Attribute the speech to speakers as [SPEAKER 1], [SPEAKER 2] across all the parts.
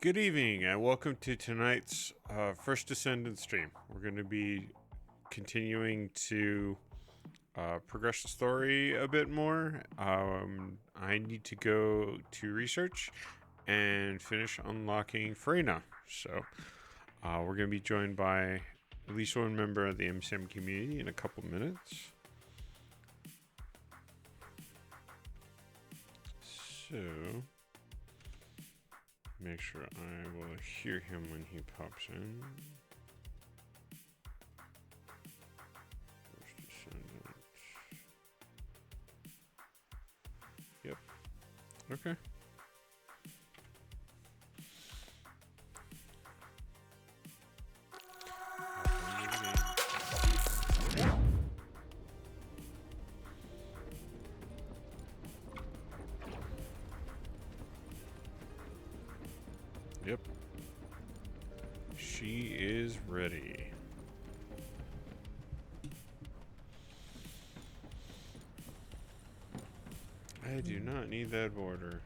[SPEAKER 1] Good evening and welcome to tonight's first Descendant stream. We're going to be continuing to progress the story a bit more. I need to go to research and finish unlocking Freyna. So we're going to be joined by at least one member of the MSM community in a couple minutes. So make sure I will hear him when he pops in. First Descendant. Yep. Okay. Yep. She is ready. I do not need that border.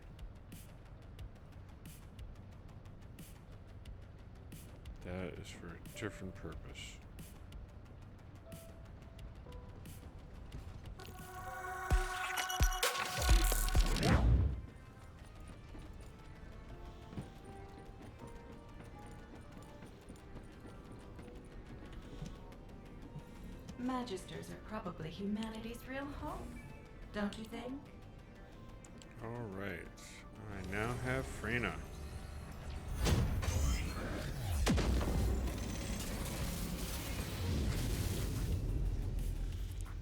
[SPEAKER 1] That is for a different purpose.
[SPEAKER 2] Magisters are probably humanity's real home, don't you think?
[SPEAKER 1] Alright. I now have Freyna.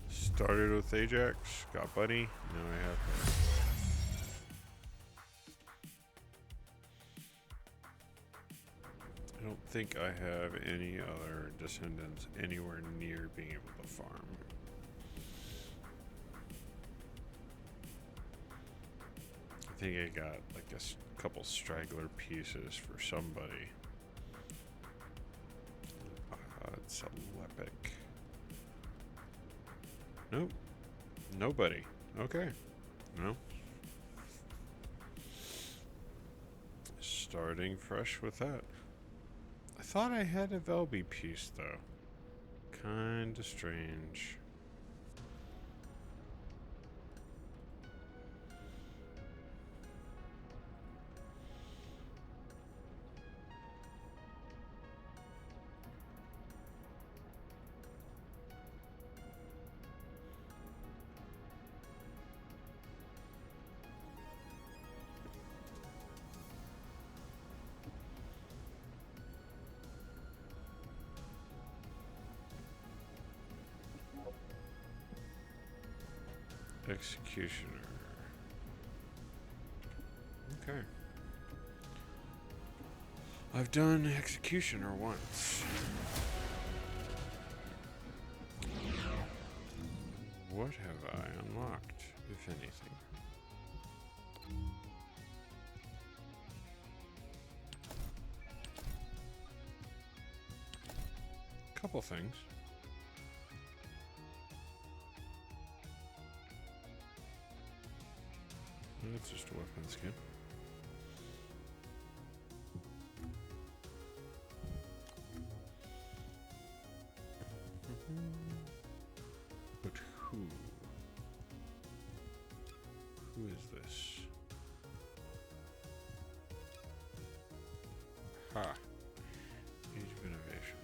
[SPEAKER 1] Started with Ajax, got Buddy, now I have her. I don't think I have any other descendants anywhere near being able to farm. I think I got like a couple straggler pieces for somebody. It's a Lepic. Nope. Nobody. Okay. No. Starting fresh with that. I thought I had a Velby piece though. Kinda strange. Executioner. Okay. I've done Executioner once. What have I unlocked, if anything? Couple things. It's just a weapon skin. But who? Who is this? Ha! Age of Innovation.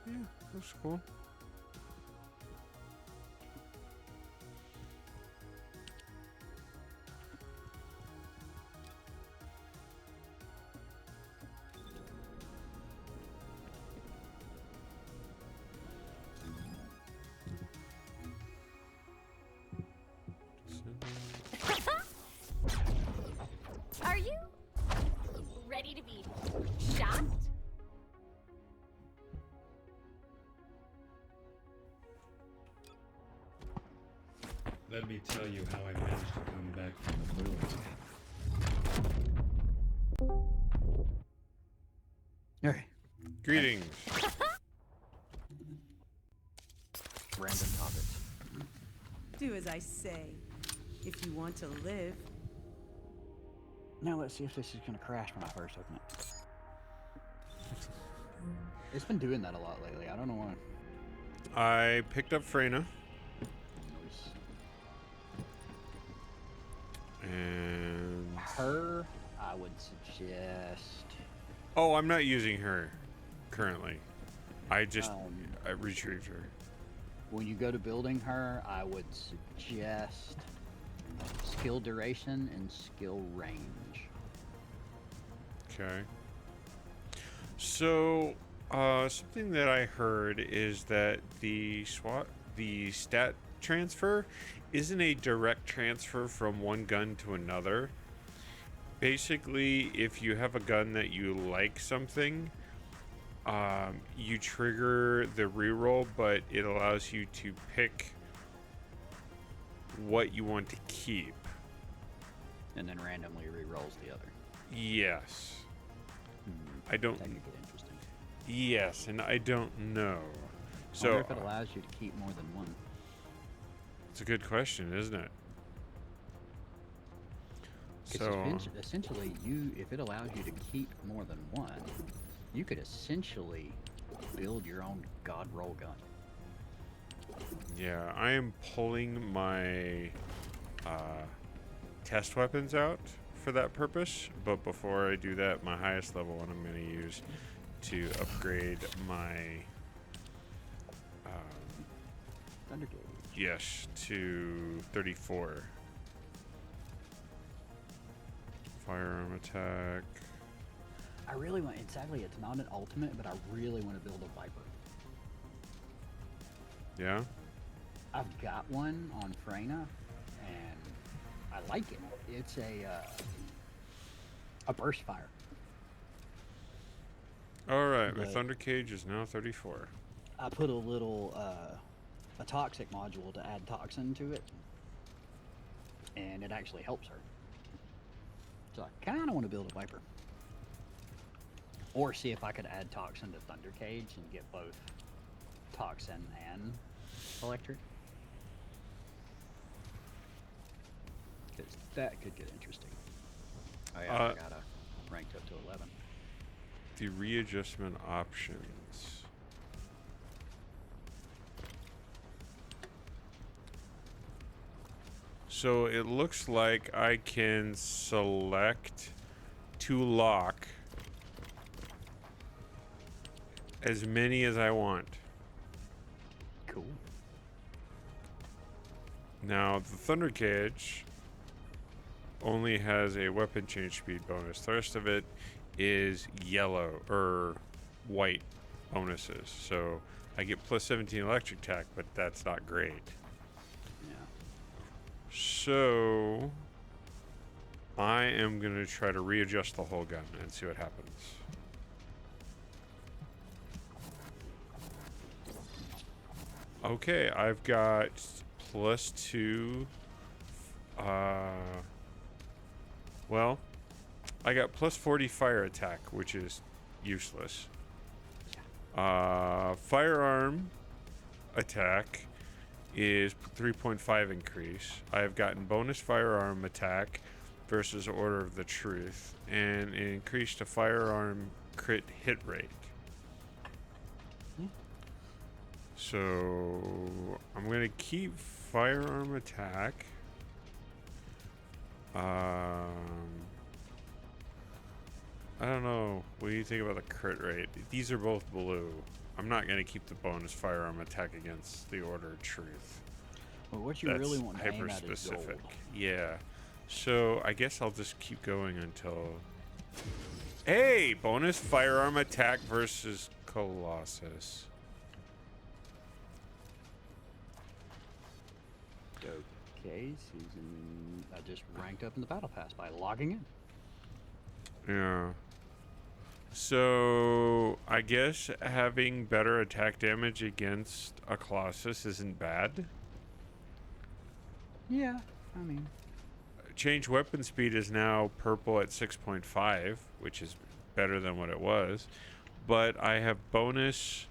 [SPEAKER 1] Yeah, that's cool.
[SPEAKER 3] Are you ready to be shocked?
[SPEAKER 4] Let me tell you how I managed to come back from the moon.
[SPEAKER 5] Okay.
[SPEAKER 1] Greetings.
[SPEAKER 5] Random topics.
[SPEAKER 6] Do as I say. If you want to live.
[SPEAKER 5] Now let's see if this is gonna crash when I first open it. It's been doing that a lot lately. I don't know why.
[SPEAKER 1] I picked up Freyna.
[SPEAKER 5] Noise.
[SPEAKER 1] And
[SPEAKER 5] Her, I would suggest.
[SPEAKER 1] oh, I'm not using her currently. I just
[SPEAKER 5] Um,
[SPEAKER 1] I retrieved her.
[SPEAKER 5] When you go to building her, I would suggest skill duration and skill range.
[SPEAKER 1] Okay. So, something that I heard is that the stat transfer isn't a direct transfer from one gun to another. Basically, if you have a gun that you like something, you trigger the reroll, but it allows you to pick what you want to keep.
[SPEAKER 5] And then randomly re-rolls the other.
[SPEAKER 1] Yes. I don't.
[SPEAKER 5] That could get interesting.
[SPEAKER 1] Yes, and I don't know.
[SPEAKER 5] I
[SPEAKER 1] So
[SPEAKER 5] wonder if it allows you to keep more than one.
[SPEAKER 1] it's a good question, isn't it?
[SPEAKER 5] 'Cause
[SPEAKER 1] So
[SPEAKER 5] essentially, if it allows you to keep more than one, you could essentially build your own god roll gun.
[SPEAKER 1] yeah, I am pulling my test weapons out for that purpose. But before I do that, my highest level one I'm going to use to upgrade my
[SPEAKER 5] Thunder gauge.
[SPEAKER 1] yes to 34. Firearm attack.
[SPEAKER 5] I really want. Exactly, it's not an ultimate, but I really want to build a Viper.
[SPEAKER 1] Yeah.
[SPEAKER 5] I've got one on Freyna, and I like it. It's a burst fire.
[SPEAKER 1] All right, my
[SPEAKER 5] But-
[SPEAKER 1] thunder cage is now 34.
[SPEAKER 5] I put a little a toxic module to add toxin to it, and it actually helps her. So I kind of want to build a Viper, or see if I could add toxin to Thunder Cage and get both toxin and electric. Because that could get interesting. Oh yeah, I got ranked up to 11.
[SPEAKER 1] The readjustment options. So it looks like I can select to lock as many as I want.
[SPEAKER 5] Cool.
[SPEAKER 1] Now, the Thunder Cage only has a weapon change speed bonus. The rest of it is yellow or white bonuses. So I get plus 17 electric attack, but that's not great.
[SPEAKER 5] Yeah.
[SPEAKER 1] So I am going to try to readjust the whole gun and see what happens. Okay, I've got plus 2. Well, I got plus 40 fire attack, which is useless. Firearm attack is 3.5 increase. I have gotten bonus firearm attack versus Order of the Truth, and an increase to firearm crit hit rate. So I'm gonna keep firearm attack. I don't know. What do you think about the crit rate? These are both blue. I'm not gonna keep the bonus firearm attack against the Order of Truth.
[SPEAKER 5] Well, what you really want to aim at is gold.
[SPEAKER 1] Yeah. So I guess I'll just keep going until. Hey, bonus firearm attack versus Colossus.
[SPEAKER 5] Okay, Susan. I just ranked up in the battle pass by logging in.
[SPEAKER 1] Yeah. So I guess having better attack damage against a Colossus isn't bad.
[SPEAKER 5] Yeah, I mean,
[SPEAKER 1] Change weapon speed is now purple at 6.5, which is better than what it was. But I have bonus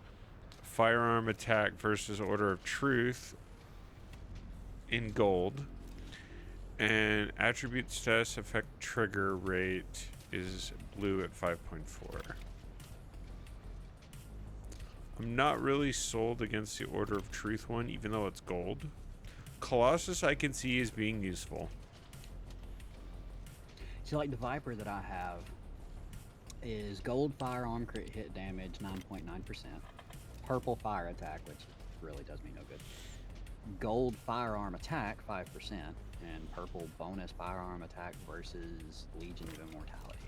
[SPEAKER 1] firearm attack versus Order of Truth in gold. And attribute status effect trigger rate is blue at 5.4. I'm not really sold against the Order of Truth one, even though it's gold. Colossus I can see as being useful.
[SPEAKER 5] So like the Viper that I have is gold firearm crit hit damage 9.9%, purple fire attack, which really does me no good, gold firearm attack 5%, and purple bonus firearm attack versus Legion of Immortality.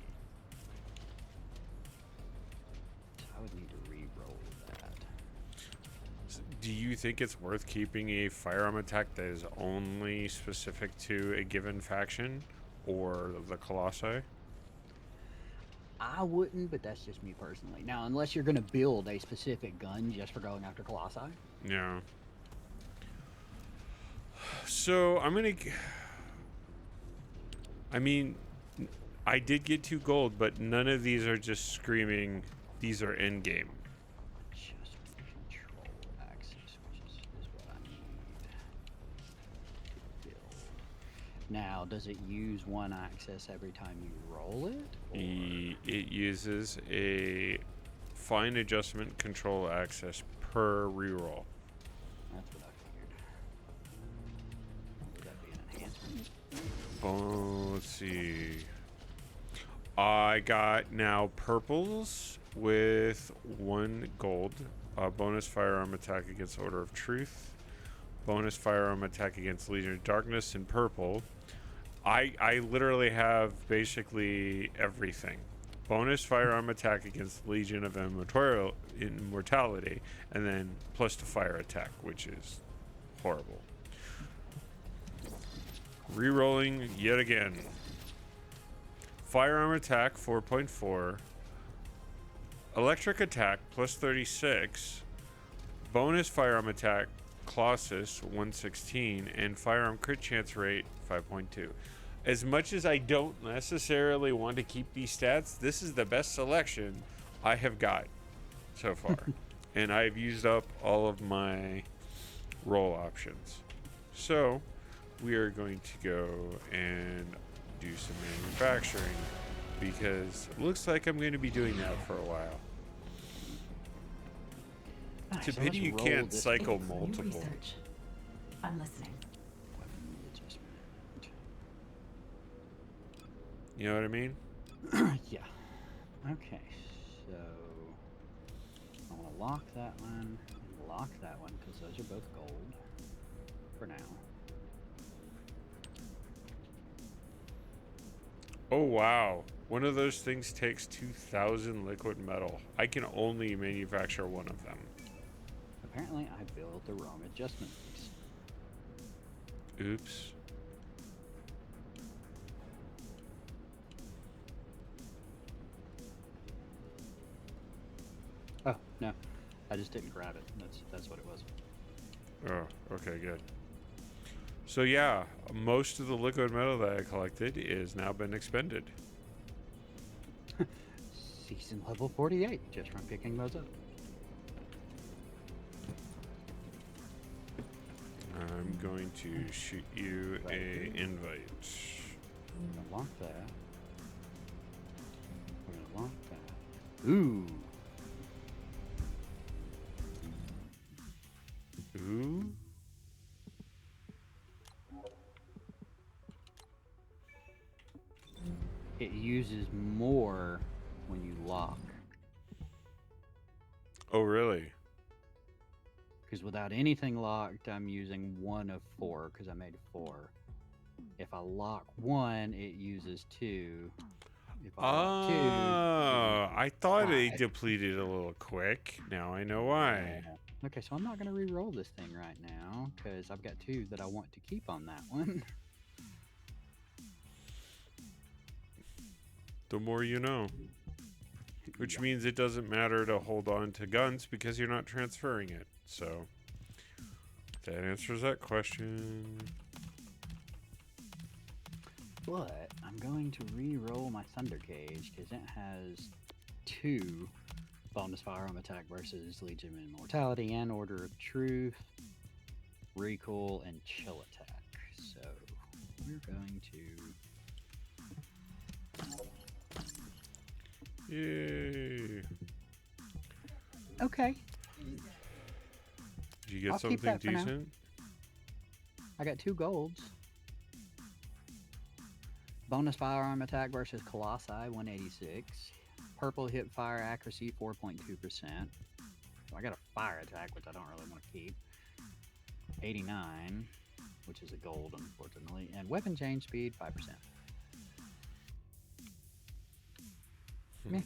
[SPEAKER 5] So I would need to re-roll that.
[SPEAKER 1] Do you think it's worth keeping a firearm attack that is only specific to a given faction or the Colossi?
[SPEAKER 5] I wouldn't, but that's just me personally. Now, unless you're going to build a specific gun just for going after Colossi.
[SPEAKER 1] Yeah. So I'm gonna. I mean, I did get 2 gold, but none of these are just screaming. These are in game.
[SPEAKER 5] Just control access, which is what I need to build. Now, does it use 1 access every time you roll it?
[SPEAKER 1] It uses a fine adjustment control access per reroll.
[SPEAKER 5] That's what I figured. Would that be an enhancement?
[SPEAKER 1] Oh, let's see. I got now purples with 1 gold. Bonus firearm attack against Order of Truth. Bonus firearm attack against Legion of Darkness in purple. I literally have basically everything. Bonus firearm attack against Legion of Immortality, and then plus the fire attack, which is horrible. Rerolling yet again. Firearm attack 4.4. Electric attack plus 36. Bonus firearm attack Colossus 116, and firearm crit chance rate 5.2. As much as I don't necessarily want to keep these stats, this is the best selection I have got so far. And I've used up all of my roll options. So we are going to go and do some manufacturing, because it looks like I'm going to be doing that for a while. It's a
[SPEAKER 5] So
[SPEAKER 1] pity
[SPEAKER 5] let's
[SPEAKER 1] you
[SPEAKER 5] roll
[SPEAKER 1] can't
[SPEAKER 5] this
[SPEAKER 1] cycle
[SPEAKER 2] It's new
[SPEAKER 1] multiple.
[SPEAKER 2] research. I'm listening.
[SPEAKER 5] weapon adjustment.
[SPEAKER 1] You know what I mean?
[SPEAKER 5] Yeah. Okay, so I want to lock that one and lock that one because those are both gold for now.
[SPEAKER 1] Oh wow. One of those things takes 2,000 liquid metal. I can only manufacture one of them.
[SPEAKER 5] Apparently, I built the wrong adjustment piece.
[SPEAKER 1] Oops.
[SPEAKER 5] Oh no, I just didn't grab it. That's what it was.
[SPEAKER 1] Oh, okay, good. So yeah, most of the liquid metal that I collected is now been expended.
[SPEAKER 5] Season level 48, just from picking those up.
[SPEAKER 1] I'm going to shoot you a invite.
[SPEAKER 5] I'm gonna lock that. We're gonna lock that. Ooh.
[SPEAKER 1] Ooh.
[SPEAKER 5] It uses more when you lock.
[SPEAKER 1] Oh really?
[SPEAKER 5] Because without anything locked, I'm using 1 of 4 because I made 4. If I lock 1, it uses 2. If I lock 2, it
[SPEAKER 1] I thought it
[SPEAKER 5] five.
[SPEAKER 1] depleted a little quick. Now I know why.
[SPEAKER 5] Okay, so I'm not going to re-roll this thing right now because I've got 2 that I want to keep on that one.
[SPEAKER 1] The more you know. Which
[SPEAKER 5] Yeah.
[SPEAKER 1] means it doesn't matter to hold on to guns because you're not transferring it. So that answers that question.
[SPEAKER 5] But I'm going to re-roll my Thunder Cage because it has 2 bonus firearm attack versus Legion of Immortality and Order of Truth, recoil, and chill attack. So we're going to.
[SPEAKER 1] Yay!
[SPEAKER 5] Okay.
[SPEAKER 1] Did you get
[SPEAKER 5] I'll keep
[SPEAKER 1] something
[SPEAKER 5] that for now.
[SPEAKER 1] decent?
[SPEAKER 5] I got 2 golds. Bonus firearm attack versus Colossi, 186. Purple hip fire accuracy, 4.2%. So I got a fire attack, which I don't really want to keep. 89, which is a gold, unfortunately. And weapon change speed, 5%. Meh.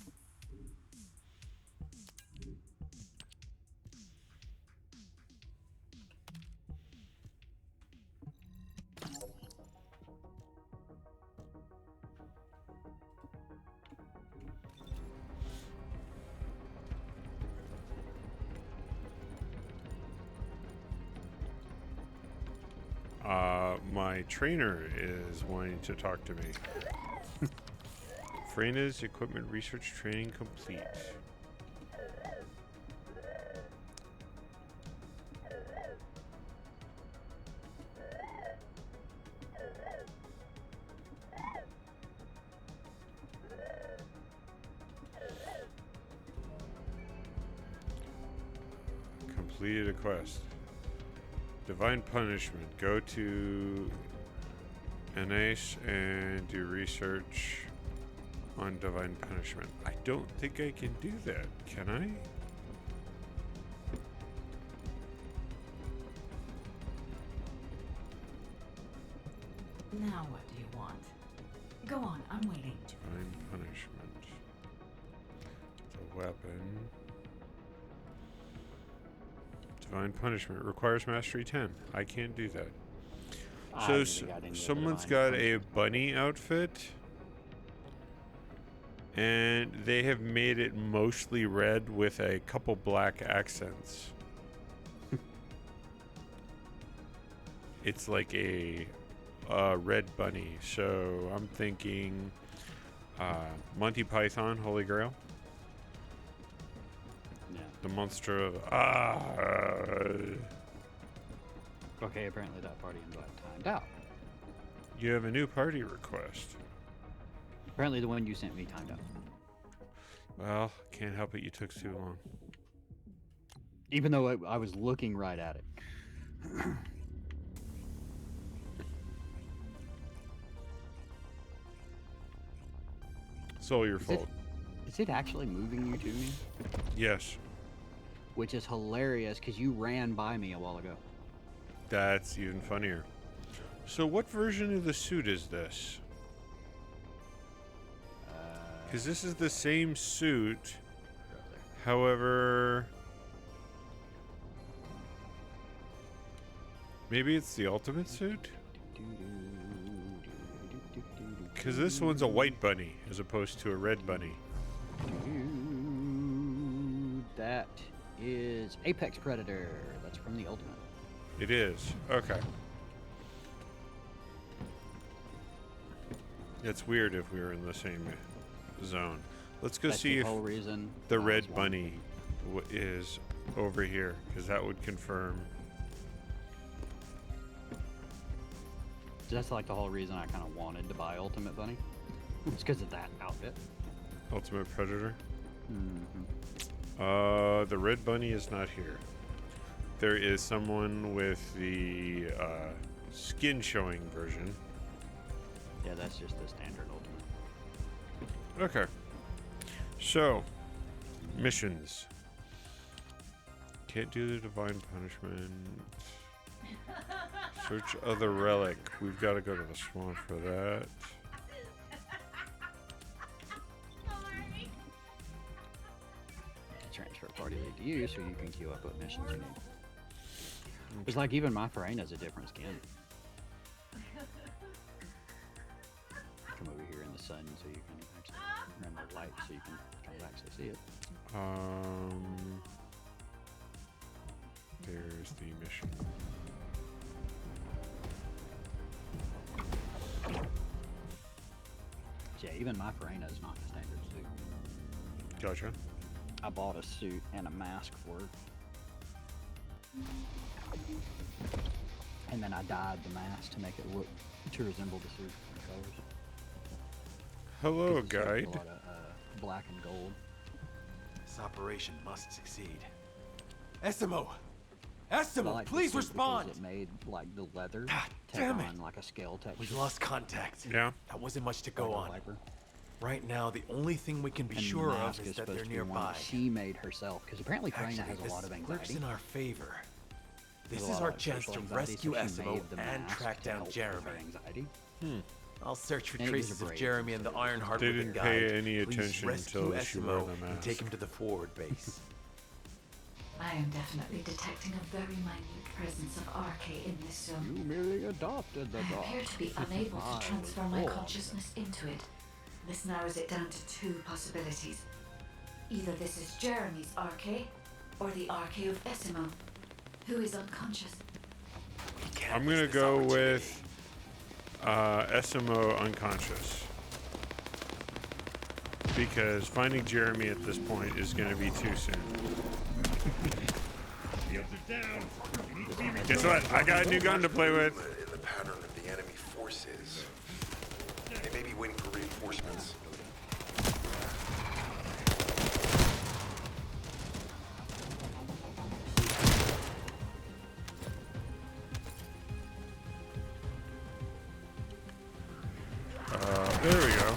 [SPEAKER 1] My trainer is wanting to talk to me. Frena's equipment research training complete. Completed a quest. Divine Punishment. Go to Anais and do research on Divine Punishment. I don't think I can do that, can I?
[SPEAKER 2] Now what do you want? Go on, I'm waiting.
[SPEAKER 1] Divine Punishment. The weapon. Divine Punishment requires Mastery 10. I can't do that. So someone's got a bunny outfit, and they have made it mostly red with a couple black accents. It's like a red bunny, so I'm thinking Monty Python, Holy Grail.
[SPEAKER 5] Yeah.
[SPEAKER 1] The monster of
[SPEAKER 5] Okay, apparently that party invite timed out.
[SPEAKER 1] You have a new party request.
[SPEAKER 5] Apparently the one you sent me timed out.
[SPEAKER 1] Well, can't help it, you took too long.
[SPEAKER 5] Even though I was looking right at it.
[SPEAKER 1] It's all your fault.
[SPEAKER 5] Is it actually moving you to me?
[SPEAKER 1] Yes,
[SPEAKER 5] Which is hilarious because you ran by me a while ago.
[SPEAKER 1] that's even funnier. So what version of the suit is this? Because this is the same suit, however... Maybe it's the ultimate suit? Because this one's a white bunny as opposed to a red bunny.
[SPEAKER 5] That is Apex Predator. That's from the Ultimate.
[SPEAKER 1] It is. Okay. It's weird if we were in the same zone. Let's go
[SPEAKER 5] That's
[SPEAKER 1] see
[SPEAKER 5] the
[SPEAKER 1] if
[SPEAKER 5] whole reason
[SPEAKER 1] the
[SPEAKER 5] I was
[SPEAKER 1] red
[SPEAKER 5] wondering.
[SPEAKER 1] bunny is over here, because that would confirm.
[SPEAKER 5] That's like the whole reason I kind of wanted to buy Ultimate Bunny. It's because of that outfit.
[SPEAKER 1] Ultimate Predator.
[SPEAKER 5] Mm-hmm.
[SPEAKER 1] The red bunny is not here. There is someone with the skin showing version.
[SPEAKER 5] Yeah, that's just the standard Ultimate.
[SPEAKER 1] Okay. So, missions. Can't do the divine punishment. Search other relic. We've got to go to the swamp for that.
[SPEAKER 5] Transfer party lead to you so you can queue up what missions you need. It's like even my Farena's a different skin. Come over here in the sun so you can actually run the light so you can kind of actually see it.
[SPEAKER 1] There's the mission.
[SPEAKER 5] Yeah, even my Farena is not a standard suit.
[SPEAKER 1] Gotcha.
[SPEAKER 5] I bought a suit and a mask for it. And then I dyed the mask to make it look to resemble the suit in colors.
[SPEAKER 1] Hello,
[SPEAKER 5] 'Cause the suit's
[SPEAKER 1] guide.
[SPEAKER 5] A lot of black and gold.
[SPEAKER 6] This operation must succeed. Essimo!
[SPEAKER 5] I
[SPEAKER 6] Essimo,
[SPEAKER 5] like the
[SPEAKER 6] please
[SPEAKER 5] suit
[SPEAKER 6] respond!
[SPEAKER 5] because it made like the leather
[SPEAKER 6] God
[SPEAKER 5] take
[SPEAKER 6] damn it.
[SPEAKER 5] on like a scale
[SPEAKER 6] We
[SPEAKER 5] texture.
[SPEAKER 6] lost contact.
[SPEAKER 1] Yeah.
[SPEAKER 6] That wasn't much to go
[SPEAKER 5] like a
[SPEAKER 6] on.
[SPEAKER 5] viper.
[SPEAKER 6] Right now, the only thing we can be
[SPEAKER 5] And
[SPEAKER 6] sure
[SPEAKER 5] the
[SPEAKER 6] of
[SPEAKER 5] mask
[SPEAKER 6] is that
[SPEAKER 5] supposed
[SPEAKER 6] they're
[SPEAKER 5] to be one
[SPEAKER 6] nearby.
[SPEAKER 5] that she made herself, because apparently Freyna
[SPEAKER 6] Actually,
[SPEAKER 5] has a
[SPEAKER 6] this
[SPEAKER 5] lot of
[SPEAKER 6] works
[SPEAKER 5] anxiety.
[SPEAKER 6] in our favor. This
[SPEAKER 5] There's a
[SPEAKER 6] is
[SPEAKER 5] lot
[SPEAKER 6] our
[SPEAKER 5] of
[SPEAKER 6] chance
[SPEAKER 5] social
[SPEAKER 6] to
[SPEAKER 5] anxiety,
[SPEAKER 6] rescue
[SPEAKER 5] so she
[SPEAKER 6] Essimo
[SPEAKER 5] made the
[SPEAKER 6] and
[SPEAKER 5] mask
[SPEAKER 6] track
[SPEAKER 5] to
[SPEAKER 6] down
[SPEAKER 5] help with
[SPEAKER 6] Jeremy.
[SPEAKER 5] her anxiety.
[SPEAKER 6] I'll search for
[SPEAKER 5] And it gives
[SPEAKER 6] traces
[SPEAKER 5] her
[SPEAKER 6] of
[SPEAKER 5] braids
[SPEAKER 6] Jeremy
[SPEAKER 5] and
[SPEAKER 6] and the Ironheart
[SPEAKER 1] They
[SPEAKER 6] with the
[SPEAKER 1] didn't
[SPEAKER 6] guide.
[SPEAKER 1] pay any
[SPEAKER 6] Please
[SPEAKER 1] attention
[SPEAKER 6] rescue
[SPEAKER 1] until she wore
[SPEAKER 6] Essimo
[SPEAKER 1] the
[SPEAKER 6] and
[SPEAKER 1] mask.
[SPEAKER 6] take him to the forward base.
[SPEAKER 2] I am definitely detecting a very minute presence of RK in this zone.
[SPEAKER 5] You merely adopted the
[SPEAKER 2] I
[SPEAKER 5] dog.
[SPEAKER 2] appear to be unable
[SPEAKER 5] I
[SPEAKER 2] to transfer my
[SPEAKER 5] was
[SPEAKER 2] consciousness into it. This narrows it down to two possibilities. Either this is Jeremy's RK, or the RK of Essimo, who is unconscious.
[SPEAKER 6] We can't
[SPEAKER 1] I'm
[SPEAKER 6] miss
[SPEAKER 1] gonna
[SPEAKER 6] this
[SPEAKER 1] go
[SPEAKER 6] opportunity.
[SPEAKER 1] with Essimo unconscious. Because finding Jeremy at this point is gonna be too soon.
[SPEAKER 4] Shields are down. You need to be ready.
[SPEAKER 1] Guess what? I got a new gun to play with.
[SPEAKER 7] In the pattern of the enemy forces. They may be waiting for reinforcements.
[SPEAKER 1] There we go.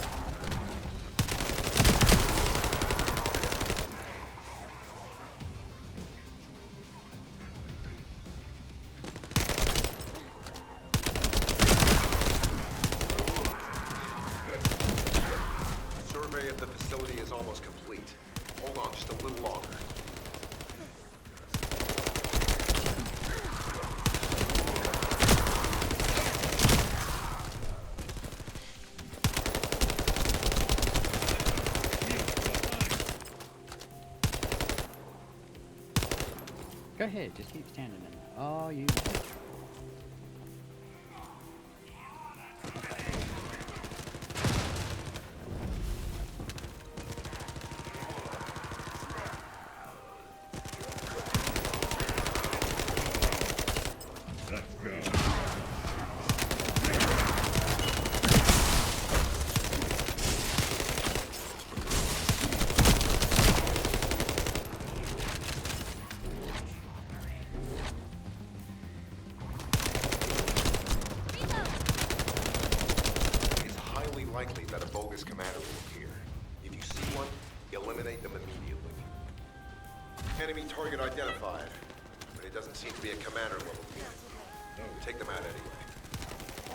[SPEAKER 7] Survey of the facility is almost complete. Hold on just a little longer.
[SPEAKER 5] Go ahead, just keep standing in there. Oh, you.
[SPEAKER 4] Let's go.
[SPEAKER 7] It's highly likely that a bogus commander will appear. If you see one, eliminate them immediately. Enemy target identified, but it doesn't seem to be a commander level here. Take them out anyway.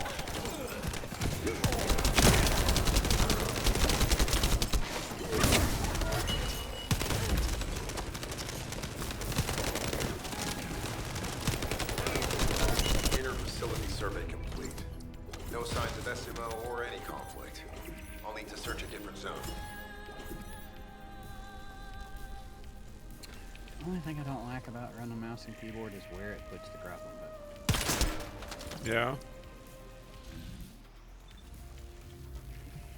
[SPEAKER 7] Inner facility survey complete. No signs of SMO or any conflict. I'll need to search a different zone.
[SPEAKER 5] The only thing I don't like about running mouse and keyboard is where it puts the grappling button.
[SPEAKER 1] Yeah.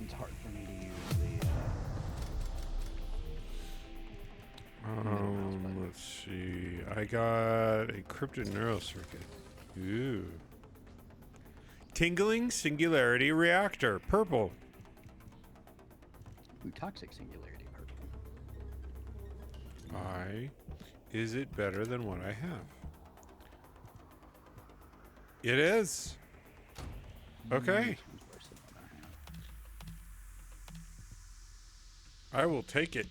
[SPEAKER 5] It's hard for me to use the.
[SPEAKER 1] Let's see. I got encrypted neural circuit. Ooh. Tingling singularity reactor. Purple.
[SPEAKER 5] Ooh, toxic singularity purple.
[SPEAKER 1] Is it better than what I have? It is. Okay.
[SPEAKER 5] This one's worse than what I have.
[SPEAKER 1] I will take it.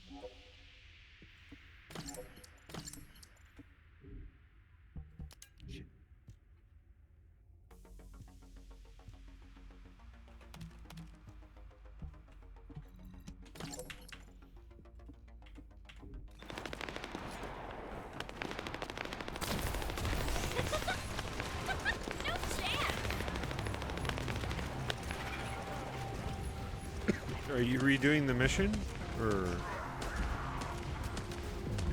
[SPEAKER 5] Shit.
[SPEAKER 3] No chance.
[SPEAKER 1] Are you redoing the mission? Or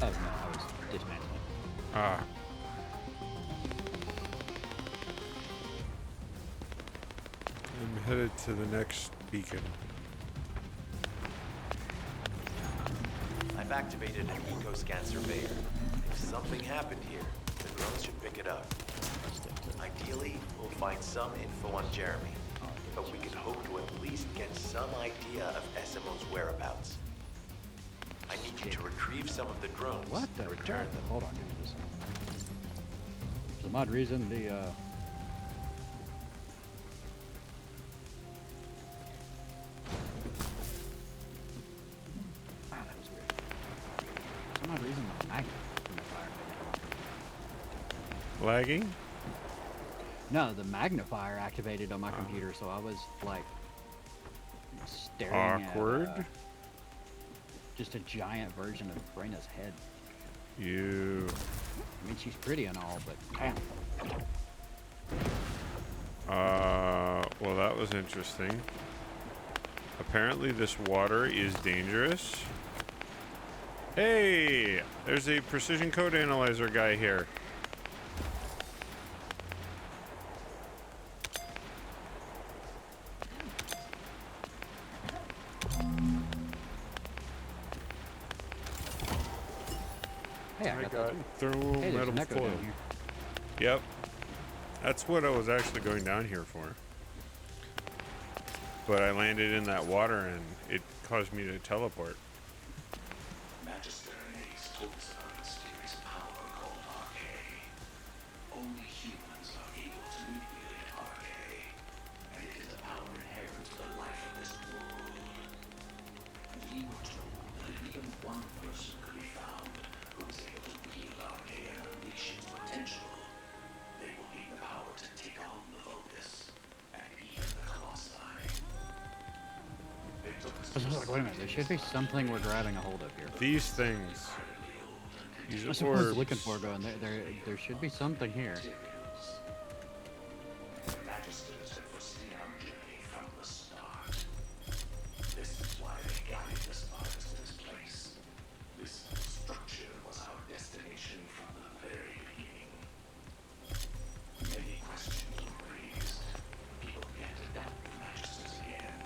[SPEAKER 5] Oh no, I was dismantling.
[SPEAKER 1] ah. I'm headed to the next beacon.
[SPEAKER 6] I've activated an eco-scan surveyor. If something happened here, The drones should pick it up. Ideally, we'll find some info on Jeremy, but we can hope to at least get some idea of SMO's whereabouts. I need you to retrieve some of the drones
[SPEAKER 5] What the
[SPEAKER 6] and return them.
[SPEAKER 5] Hold on, guys. For some odd reason, the that was weird. For some odd reason, the magnet from the fire.
[SPEAKER 1] Lagging?
[SPEAKER 5] No, the magnifier activated on my computer, so I was like staring
[SPEAKER 1] Awkward.
[SPEAKER 5] at just a giant version of Brenna's head.
[SPEAKER 1] You.
[SPEAKER 5] I mean, she's pretty and all, but damn.
[SPEAKER 1] Well, that was interesting. Apparently, this water is dangerous. Hey, there's a precision code analyzer guy here.
[SPEAKER 5] Hey, I got that too.
[SPEAKER 1] thermal
[SPEAKER 5] Hey, there's
[SPEAKER 1] metal
[SPEAKER 5] an echo
[SPEAKER 1] foil.
[SPEAKER 5] down here.
[SPEAKER 1] Yep. That's what I was actually going down here for. But I landed in that water and it caused me to teleport.
[SPEAKER 8] Magister Ace told us about a mysterious power called Arcade. Only humans are able to manipulate Arcade, and it is a power inherent to the life of this world. We were told that if even one person could be found who is able to wield Arcade and unleash its potential, they will gain the power to take on the Vulgus and even the Colossi. They took us
[SPEAKER 5] I was like, wait a minute, there should be something we're grabbing a hold of here.
[SPEAKER 1] These things. These
[SPEAKER 5] That's what I was
[SPEAKER 1] orbs.
[SPEAKER 5] looking for, going, there should be something here.
[SPEAKER 8] Magisters have foreseen our journey from the start. This is why they guided us farthest to this place. This structure was our destination from the very beginning. Many questions were raised. People began to doubt the Magisters again.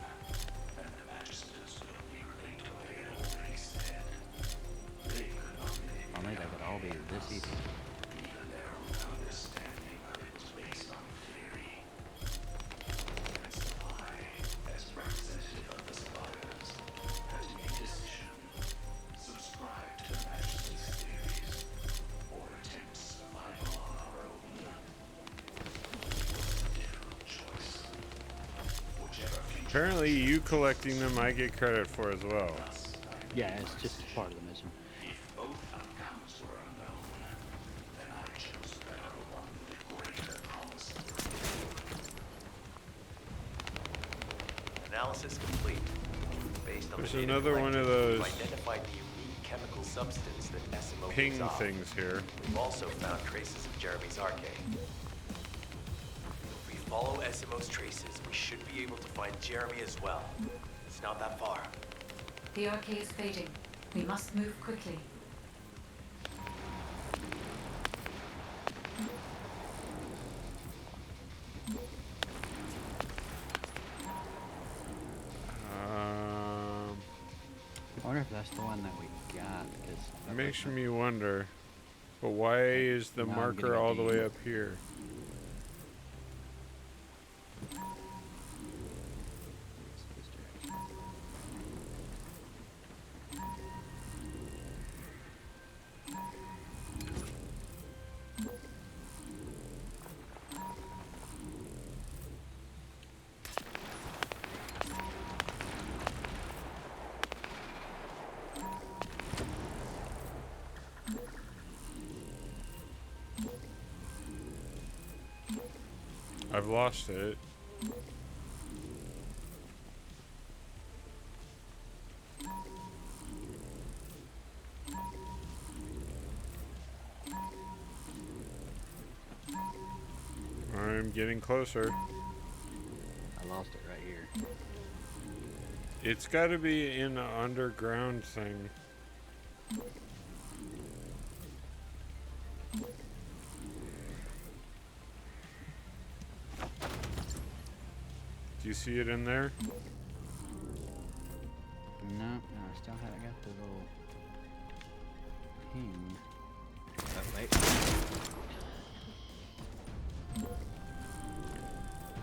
[SPEAKER 8] And the Magisters could only relate to what they had already said. They could not manipulate
[SPEAKER 5] Only they could all be this easy.
[SPEAKER 8] even their own understanding of it was based on theory. That's why, as representative of the survivors, had to make a decision. Subscribe to the Majesty's theories, or attempt survival on our own. It was a difficult choice. Whichever future
[SPEAKER 1] Apparently, you collecting them, I get credit for as well.
[SPEAKER 5] Yeah, it's just part of the mission.
[SPEAKER 8] if both outcomes were unknown, then I chose the better one with greater promise of
[SPEAKER 6] Analysis complete. Based on
[SPEAKER 1] There's
[SPEAKER 6] the data
[SPEAKER 1] another one of
[SPEAKER 6] collected, we've
[SPEAKER 1] those
[SPEAKER 6] identified the unique chemical substance that SMO
[SPEAKER 1] Ping
[SPEAKER 6] gives off.
[SPEAKER 1] things here.
[SPEAKER 6] We've also found traces of Jeremy's arcade. If we follow SMO's traces, we should be able to find Jeremy as well. It's not that far.
[SPEAKER 2] The arcade is fading. We must move quickly.
[SPEAKER 5] I wonder if that's the one that we got, because
[SPEAKER 1] It makes me wonder. But why is the
[SPEAKER 5] Now I'm
[SPEAKER 1] marker
[SPEAKER 5] getting a
[SPEAKER 1] all the way
[SPEAKER 5] D.
[SPEAKER 1] up here? I've lost it. I'm getting closer.
[SPEAKER 5] I lost it right here.
[SPEAKER 1] It's got to be in an underground thing. Do you see it in there?
[SPEAKER 5] No, I still haven't got the little ping. Oh, wait.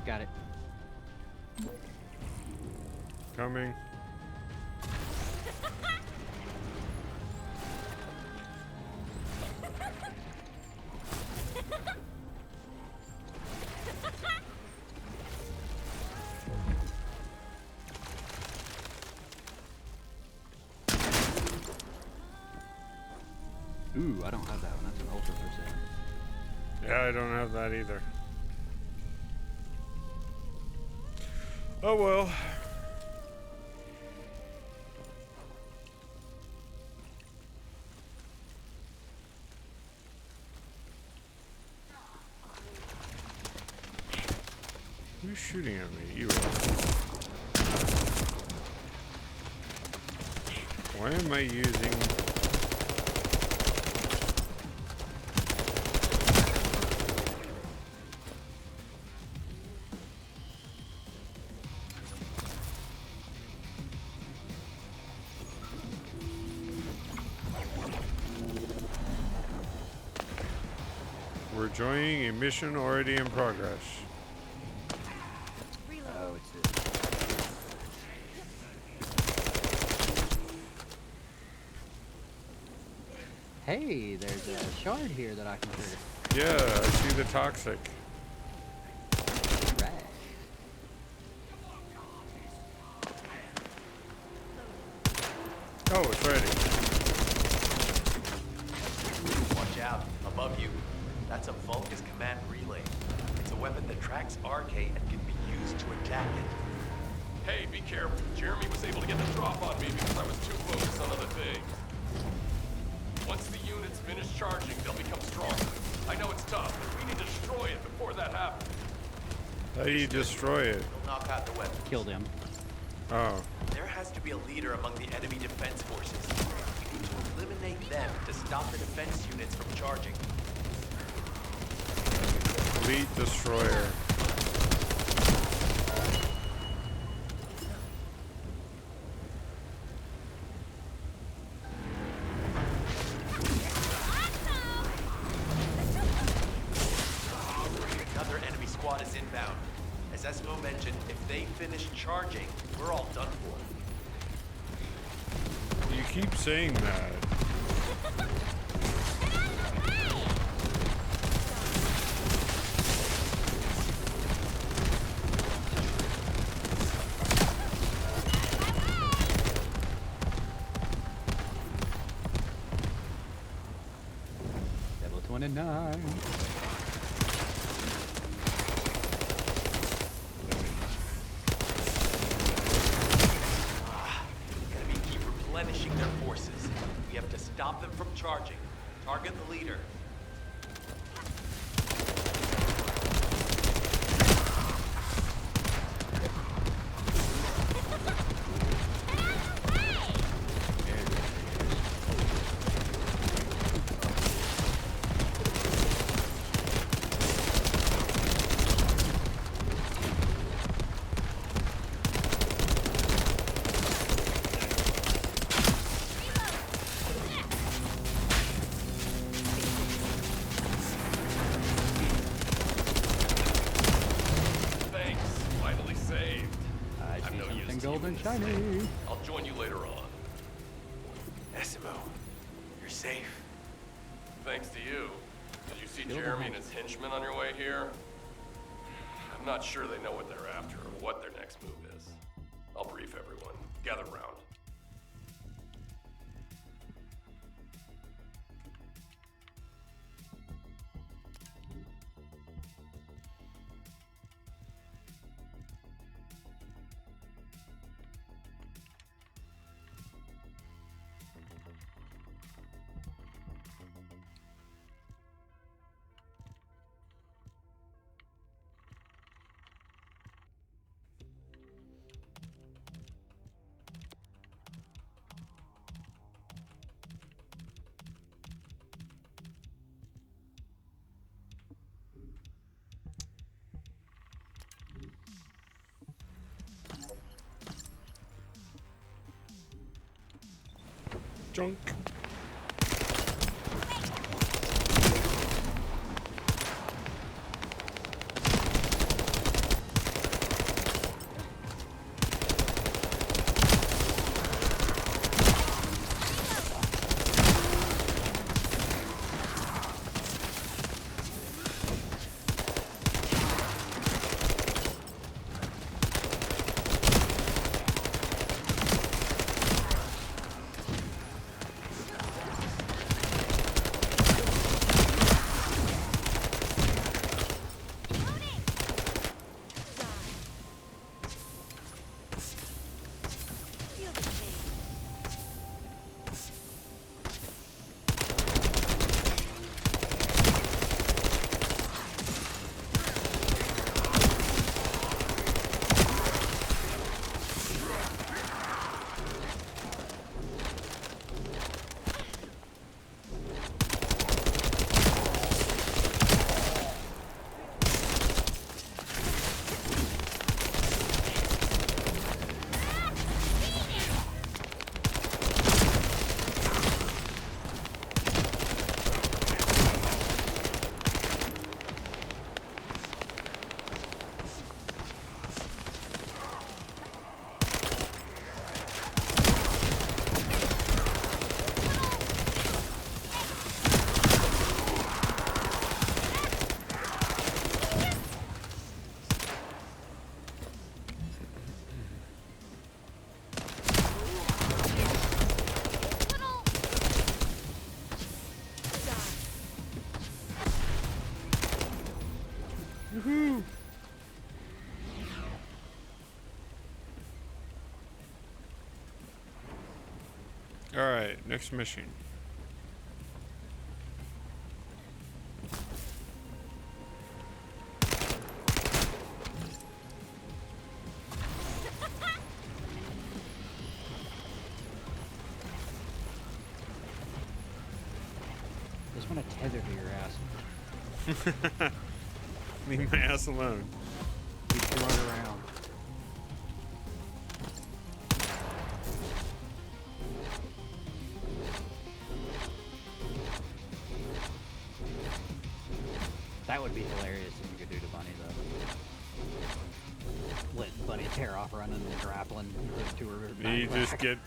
[SPEAKER 5] got it.
[SPEAKER 1] Coming.
[SPEAKER 5] Ooh, I don't have that one. That's an ultra percent.
[SPEAKER 1] Yeah, I don't have that either. Oh well. Who's shooting at me? You are. Why am I using... We're joining a mission already in progress.
[SPEAKER 5] Oh, it's it. Hey, there's a shard here that I can trigger.
[SPEAKER 1] Yeah, I see the toxic.
[SPEAKER 5] Right.
[SPEAKER 1] Oh, it's ready.
[SPEAKER 6] Watch out, above you. That's a Vulgus command relay. It's a weapon that tracks RK and can be used to attack it.
[SPEAKER 9] Hey, be careful. Jeremy was able to get the drop on me because I was too focused on other things. Once the units finish charging, they'll become stronger. I know it's tough, but we need to destroy it before that happens.
[SPEAKER 1] How do you destroy it?
[SPEAKER 6] It'll knock out the weapon.
[SPEAKER 5] Killed him.
[SPEAKER 1] Oh.
[SPEAKER 6] There has to be a leader among the enemy defense forces. We need to eliminate them to stop the defense units from charging.
[SPEAKER 1] Elite Destroyer.
[SPEAKER 6] Another enemy squad is inbound. As Esmo mentioned, if they finish charging, we're all done for.
[SPEAKER 1] You keep saying that.
[SPEAKER 5] Level 29.
[SPEAKER 6] Enemy keep replenishing their forces. We have to stop them from charging. Target the leader.
[SPEAKER 9] Thanks. Finally saved.
[SPEAKER 5] I
[SPEAKER 9] I'm
[SPEAKER 5] see
[SPEAKER 9] no use
[SPEAKER 5] something
[SPEAKER 9] to you
[SPEAKER 5] golden
[SPEAKER 9] in this
[SPEAKER 5] shiny.
[SPEAKER 9] thing. I'll join you later on.
[SPEAKER 6] Esmo, you're safe.
[SPEAKER 9] Thanks to you. Did you see
[SPEAKER 5] Kill the
[SPEAKER 9] Jeremy and
[SPEAKER 5] hunter.
[SPEAKER 9] his henchmen on your way here? I'm not sure they know what they're after or what their next move is. I'll brief everyone. Gather round.
[SPEAKER 1] Junk. Woohoo! Alright, next mission.
[SPEAKER 5] Just want to tether to your ass.
[SPEAKER 1] Leave my ass alone.
[SPEAKER 5] Keep throwing around. That would be hilarious if you could do to Bunny, though. Let Bunny tear off running and grappling to her.
[SPEAKER 1] You just get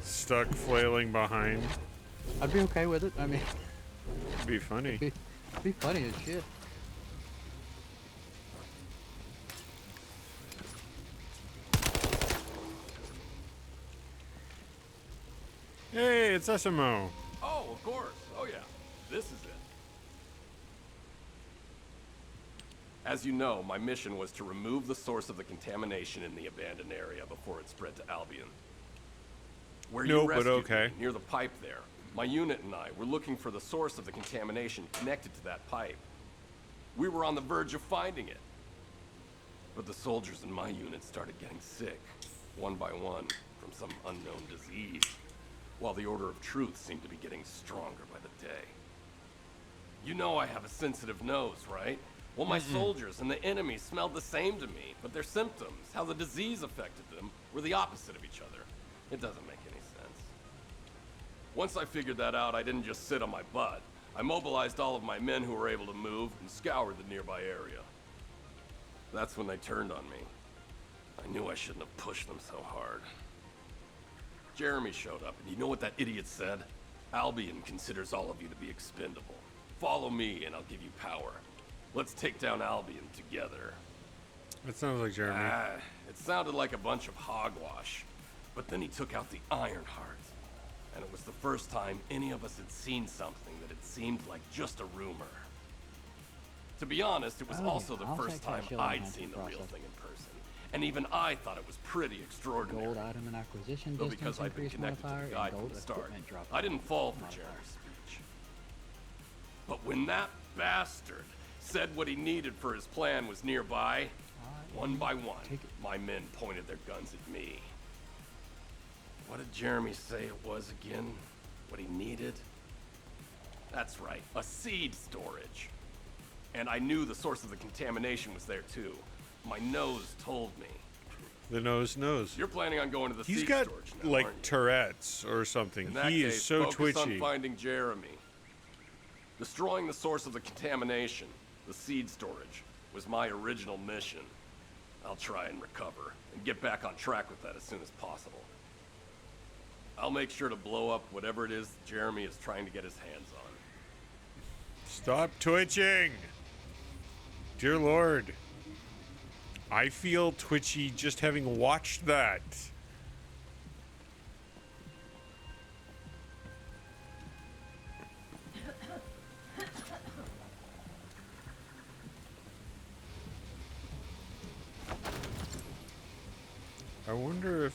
[SPEAKER 1] stuck flailing behind.
[SPEAKER 5] I'd be okay with it. I mean,
[SPEAKER 1] It'd be funny.
[SPEAKER 5] it'd be funny as shit.
[SPEAKER 1] Hey, it's SMO.
[SPEAKER 9] Oh, of course. Oh, yeah. This is it. As you know, my mission was to remove the source of the contamination in the abandoned area before it spread to Albion. Where
[SPEAKER 1] No,
[SPEAKER 9] you
[SPEAKER 1] but
[SPEAKER 9] rescued
[SPEAKER 1] okay.
[SPEAKER 9] me, near the pipe there, my unit and I were looking for the source of the contamination connected to that pipe. We were on the verge of finding it. But the soldiers in my unit started getting sick, one by one, from some unknown disease, while the Order of Truth seemed to be getting stronger by the day. You know I have a sensitive nose, right? Well, my soldiers and the enemy smelled the same to me, but their symptoms, how the disease affected them, were the opposite of each other. It doesn't make any sense. Once I figured that out, I didn't just sit on my butt. I mobilized all of my men who were able to move and scoured the nearby area. That's when they turned on me. I knew I shouldn't have pushed them so hard. Jeremy showed up, and you know what that idiot said? Albion considers all of you to be expendable. Follow me, and I'll give you power. Let's take down Albion together.
[SPEAKER 1] That sounds like Jeremy.
[SPEAKER 9] It sounded like a bunch of hogwash. But then he took out the Ironheart. And it was the first time any of us had seen something that had seemed like just a rumor. To be honest, it was also the
[SPEAKER 5] I'll
[SPEAKER 9] first
[SPEAKER 5] take
[SPEAKER 9] time
[SPEAKER 5] that shield
[SPEAKER 9] I'd
[SPEAKER 5] enhancement
[SPEAKER 9] seen the real
[SPEAKER 5] process.
[SPEAKER 9] thing in person. And even I thought it was pretty extraordinary.
[SPEAKER 5] Gold item and acquisition
[SPEAKER 9] Though
[SPEAKER 5] distance
[SPEAKER 9] because I'd been
[SPEAKER 5] increase
[SPEAKER 9] connected to
[SPEAKER 5] modifier
[SPEAKER 9] the guy
[SPEAKER 5] and
[SPEAKER 9] from
[SPEAKER 5] gold
[SPEAKER 9] the start,
[SPEAKER 5] equipment drop
[SPEAKER 9] I didn't fall for
[SPEAKER 5] modifier.
[SPEAKER 9] Jeremy's speech. But when that bastard said what he needed for his plan was nearby, one by one,
[SPEAKER 5] Take it.
[SPEAKER 9] my men pointed their guns at me. What did Jeremy say it was again? What he needed? That's right, a seed storage. And I knew the source of the contamination was there too. My nose told me.
[SPEAKER 1] The nose knows.
[SPEAKER 9] You're planning on going to the
[SPEAKER 1] He's
[SPEAKER 9] seed
[SPEAKER 1] got
[SPEAKER 9] storage now,
[SPEAKER 1] like
[SPEAKER 9] aren't you?
[SPEAKER 1] Tourette's or something.
[SPEAKER 9] In that
[SPEAKER 1] He
[SPEAKER 9] case,
[SPEAKER 1] is so
[SPEAKER 9] focus on
[SPEAKER 1] twitchy.
[SPEAKER 9] finding Jeremy. Destroying the source of the contamination, the seed storage, was my original mission. I'll try and recover and get back on track with that as soon as possible. I'll make sure to blow up whatever it is Jeremy is trying to get his hands on.
[SPEAKER 1] Stop twitching! Dear Lord. I feel twitchy just having watched that. I wonder if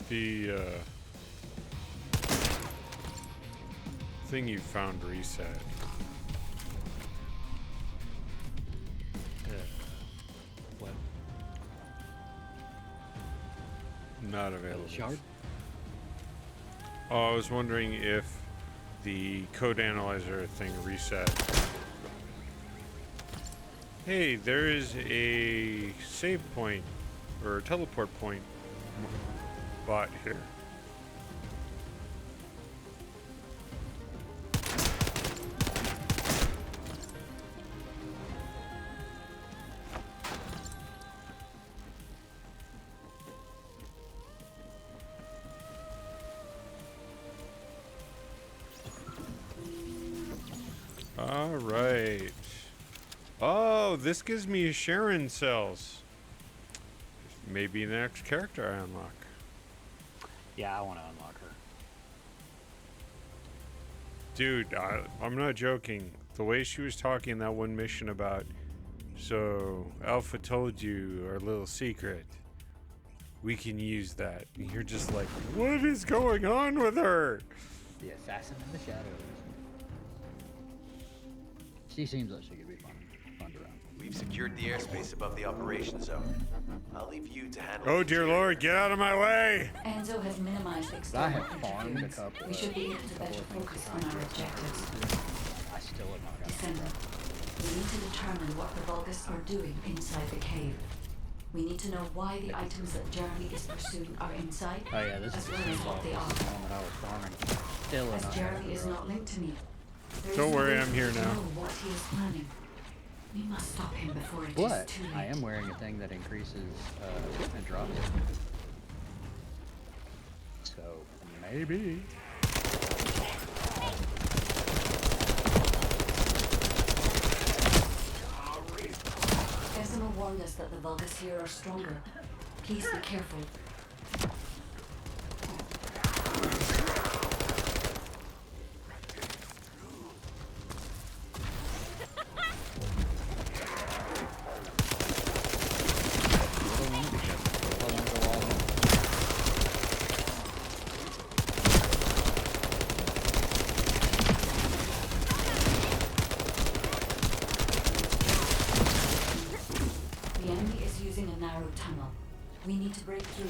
[SPEAKER 1] the thing you found reset.
[SPEAKER 5] What?
[SPEAKER 1] Not available.
[SPEAKER 5] Shard?
[SPEAKER 1] Oh, I was wondering if the code analyzer thing reset. Hey, there is a save point or a teleport point bot here. All right. Oh, this gives me Sharon cells. Maybe the next character I unlock.
[SPEAKER 5] Yeah, I want to unlock her.
[SPEAKER 1] Dude, I'm not joking. The way she was talking that one mission about, so Alpha told you our little secret. We can use that. And you're just like, what is going on with her?
[SPEAKER 5] The assassin in the shadows. She seems like she could be fun to run.
[SPEAKER 6] We've secured the airspace above the operations zone. I'll leave you to handle.
[SPEAKER 1] Oh
[SPEAKER 6] the
[SPEAKER 1] dear
[SPEAKER 6] interior.
[SPEAKER 1] Lord, get out of my way!
[SPEAKER 2] Enzo has minimized
[SPEAKER 5] I
[SPEAKER 2] external
[SPEAKER 5] have farmed a
[SPEAKER 2] interference.
[SPEAKER 5] couple.
[SPEAKER 2] We should be able to better focus on our objectives.
[SPEAKER 5] I still have not got
[SPEAKER 2] Descendant, we need to determine what the Vulgus are doing inside the cave. We need to know why the items that Jeremy is pursuing are inside,
[SPEAKER 5] Oh yeah, this
[SPEAKER 2] as
[SPEAKER 5] is
[SPEAKER 2] well as what they are.
[SPEAKER 5] the one that I was farming. Still have
[SPEAKER 2] As
[SPEAKER 5] not
[SPEAKER 2] Jeremy
[SPEAKER 5] got
[SPEAKER 2] is
[SPEAKER 5] the
[SPEAKER 2] not linked to me, there is
[SPEAKER 1] Don't
[SPEAKER 2] no
[SPEAKER 1] worry,
[SPEAKER 2] way
[SPEAKER 1] I'm
[SPEAKER 2] for
[SPEAKER 1] here
[SPEAKER 2] me to
[SPEAKER 1] now.
[SPEAKER 2] know what he is planning. We must stop him before it is
[SPEAKER 5] But
[SPEAKER 2] too late.
[SPEAKER 5] I am wearing a thing that increases equipment drop. So maybe.
[SPEAKER 2] Decima warned us that the Vulgus here are stronger. Please be careful. The enemy is using a narrow tunnel. We need to break through.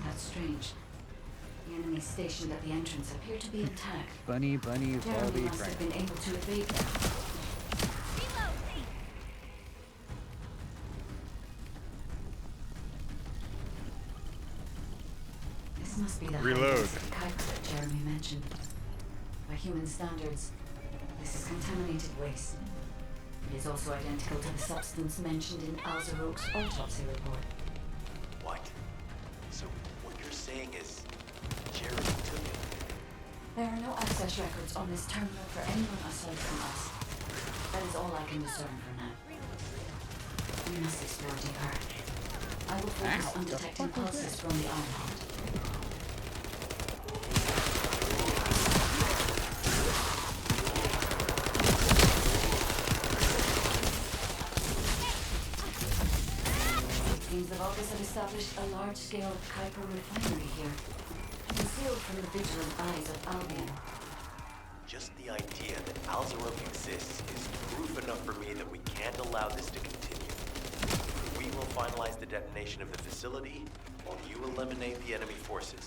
[SPEAKER 2] That's strange. The enemies stationed at the entrance appear to be intact.
[SPEAKER 5] Bunny,
[SPEAKER 2] Jeremy
[SPEAKER 5] Bobby,
[SPEAKER 2] must
[SPEAKER 5] Frank.
[SPEAKER 2] have been able to evade them. This must be the
[SPEAKER 1] Reload.
[SPEAKER 2] Kuiper that Jeremy mentioned. By human standards, this is contaminated waste. It is also identical to the substance mentioned in Alzarok's autopsy report.
[SPEAKER 6] What? So what you're saying is Jeremy took it?
[SPEAKER 2] There are no access records on this terminal for anyone aside from us. That is all I can discern for now. We must explore deeper. I will focus
[SPEAKER 5] Ow,
[SPEAKER 2] on
[SPEAKER 5] the
[SPEAKER 2] detecting
[SPEAKER 5] fuck was
[SPEAKER 2] pulses
[SPEAKER 5] this?
[SPEAKER 2] from the iron. Seems the Vulgus have established a large-scale Kuiper refinery here, concealed from the vigilant eyes of Albion.
[SPEAKER 6] Just the idea that Alzarok exists is proof enough for me that we can't allow this to continue. We will finalize the detonation of the facility while you eliminate the enemy forces.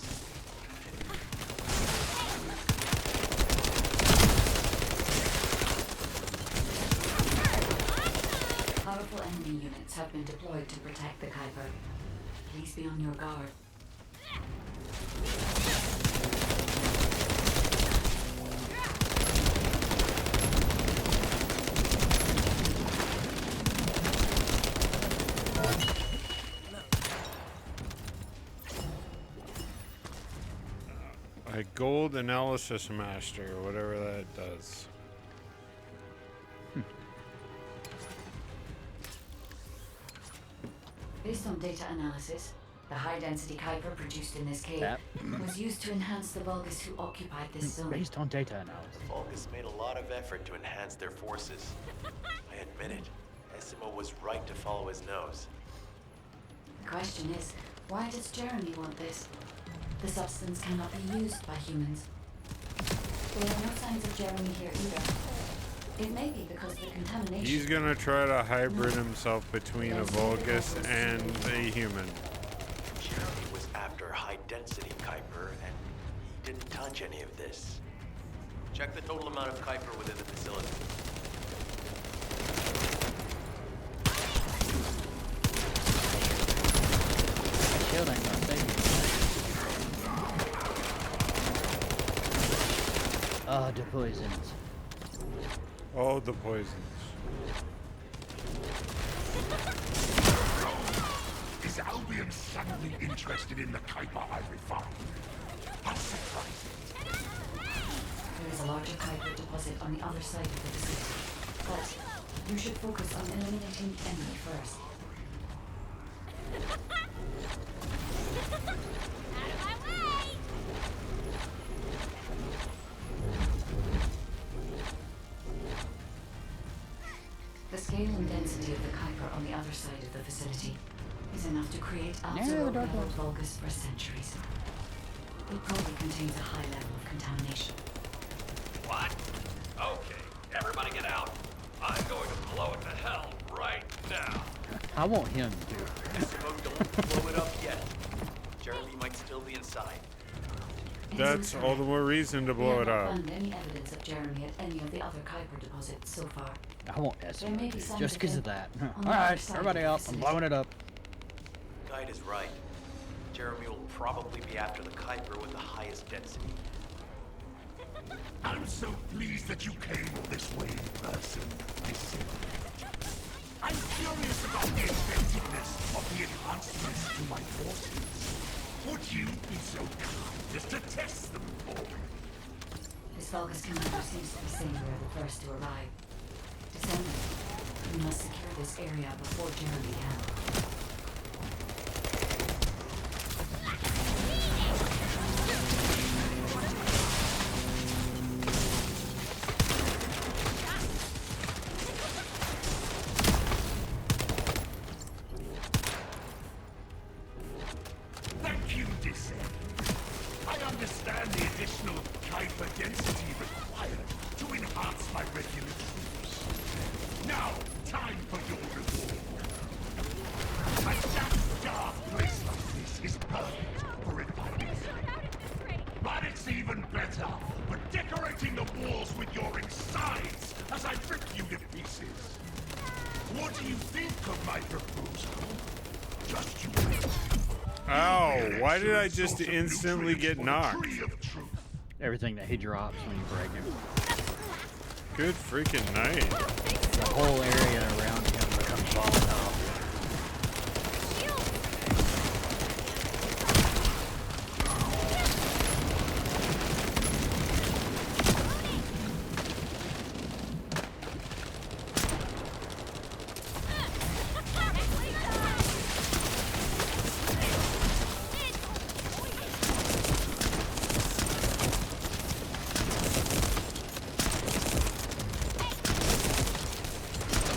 [SPEAKER 2] Powerful enemy units have been deployed to protect the Kuiper. Please be on your guard.
[SPEAKER 1] A gold analysis master, whatever that does.
[SPEAKER 2] Based on data analysis, the high-density Kuiper produced in this cave
[SPEAKER 5] That-
[SPEAKER 2] was used to enhance the Vulgus who occupied this zone.
[SPEAKER 5] Based on data analysis.
[SPEAKER 6] Vulgus made a lot of effort to enhance their forces. I admit it. Decima was right to follow his nose.
[SPEAKER 2] The question is, why does Jeremy want this? The substance cannot be used by humans. There are no signs of Jeremy here either. It may be because the contamination...
[SPEAKER 1] He's gonna try to hybrid himself between a Vulgus and a human.
[SPEAKER 6] Jeremy was after high-density Kuiper, and he didn't touch any of this. Check the total amount of Kuiper within the facility.
[SPEAKER 5] Shield ain't gonna save me. Oh, the poisons.
[SPEAKER 1] All the poisons.
[SPEAKER 8] Is Albion suddenly interested in the Kuiper I refined? How surprising.
[SPEAKER 2] There is a larger Kuiper deposit on the other side of the facility, but you should focus on eliminating the enemy first.
[SPEAKER 3] Out of my way!
[SPEAKER 2] The scale and density of the Kuiper on the other side of the facility is enough to create ultra-low-level Vulgus for centuries. It probably contains a high level of contamination.
[SPEAKER 9] What? Okay, everybody get out. I'm going to blow it to hell right now.
[SPEAKER 5] I want him to.
[SPEAKER 6] Smoke, don't blow it up yet. Jeremy might still be inside.
[SPEAKER 1] That's all the more reason to blow it
[SPEAKER 2] We have
[SPEAKER 1] up.
[SPEAKER 2] not found any evidence of Jeremy at any of the other Kuiper deposits so far.
[SPEAKER 5] I want
[SPEAKER 2] There may
[SPEAKER 5] SMO
[SPEAKER 2] be
[SPEAKER 5] to,
[SPEAKER 2] signs
[SPEAKER 5] just
[SPEAKER 2] of
[SPEAKER 5] because
[SPEAKER 2] him
[SPEAKER 5] of that.
[SPEAKER 2] on the
[SPEAKER 5] Alright,
[SPEAKER 2] other side
[SPEAKER 5] everybody
[SPEAKER 2] of the
[SPEAKER 5] out. I'm
[SPEAKER 2] facility.
[SPEAKER 5] blowing it up.
[SPEAKER 6] Guide is right. Jeremy will probably be after the Kuiper with the highest density.
[SPEAKER 8] I'm so pleased that you came all this way in person. I'm curious about the effectiveness of the enhancements to my forces. Would you be so kind as to test them for me?
[SPEAKER 2] This Vulgus commander seems to be saying we are the first to arrive. Descendant, we must secure this area before Jeremy can.
[SPEAKER 8] Thank you, Descendant. I understand the additional Kuiper density required to enhance my regular troops. Now, time for your reward. A dark place like this is perfect for refining. But it's even better for decorating the walls with your insides as I rip you to pieces. What do you think of my proposal? Just you wait.
[SPEAKER 1] Ow, why did I just instantly get knocked?
[SPEAKER 5] Everything that he drops when you break him.
[SPEAKER 1] Good freaking night.
[SPEAKER 5] The whole area around him becomes volatile.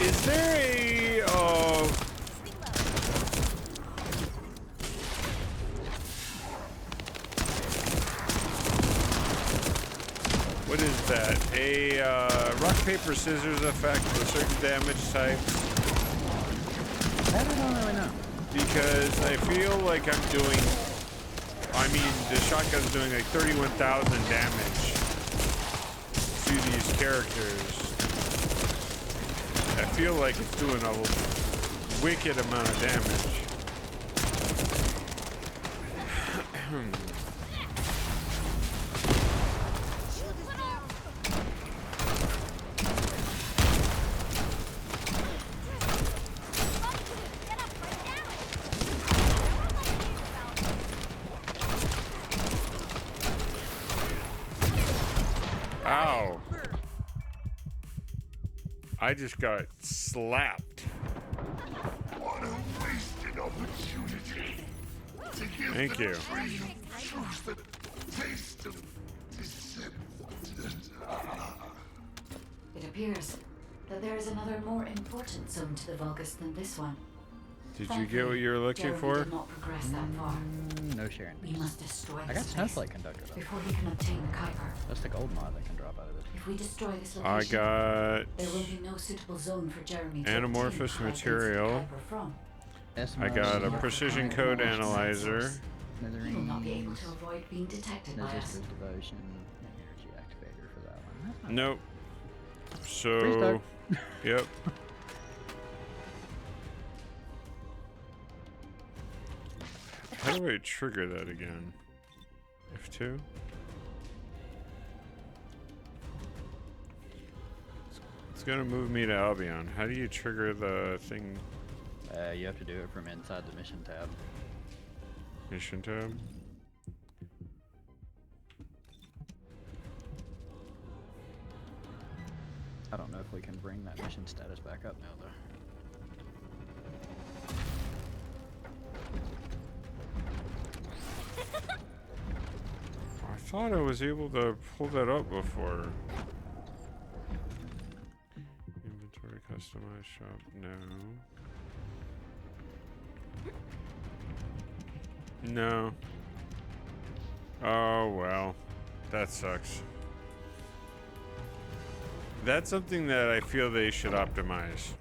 [SPEAKER 1] Is there a what is that? A rock paper scissors effect for certain damage types?
[SPEAKER 5] That I don't really know.
[SPEAKER 1] Because I feel like I'm doing, I mean, the shotgun's doing like 31,000 damage to these characters. I feel like it's doing a wicked amount of damage. Ow. I just got slapped.
[SPEAKER 8] What a wasted opportunity to give
[SPEAKER 1] Thank
[SPEAKER 8] the
[SPEAKER 1] you.
[SPEAKER 8] tree of truth the taste of Descendant.
[SPEAKER 2] It appears that there is another more important zone to the Vulgus than this one.
[SPEAKER 1] Did you get what you were looking
[SPEAKER 2] Jeremy
[SPEAKER 1] for?
[SPEAKER 2] did not progress that far.
[SPEAKER 5] No sharing.
[SPEAKER 2] We must destroy
[SPEAKER 5] I
[SPEAKER 2] this
[SPEAKER 5] got
[SPEAKER 2] place
[SPEAKER 5] Snowflake Conductor though.
[SPEAKER 2] before he can obtain the Kuiper.
[SPEAKER 5] That's the gold mod that can drop out of it.
[SPEAKER 2] If we destroy this
[SPEAKER 1] I
[SPEAKER 2] location,
[SPEAKER 1] got
[SPEAKER 2] there will be no suitable zone for Jeremy to
[SPEAKER 1] Anamorphous
[SPEAKER 2] obtain
[SPEAKER 1] material.
[SPEAKER 2] high-density Kuiper from.
[SPEAKER 1] I got a precision code analyzer.
[SPEAKER 2] He will not be able to avoid being detected by us.
[SPEAKER 5] Resistance devotion. Energy activator for that one. That's not
[SPEAKER 1] Nope. So,
[SPEAKER 5] Restart.
[SPEAKER 1] yep. How do I trigger that again? F2? It's gonna move me to Albion. How do you trigger the thing?
[SPEAKER 5] You have to do it from inside the mission tab.
[SPEAKER 1] Mission tab.
[SPEAKER 5] I don't know if we can bring that mission status back up now, though.
[SPEAKER 1] I thought I was able to pull that up before. Inventory customized shop. No. No. Oh well. That sucks. That's something that I feel they should optimize.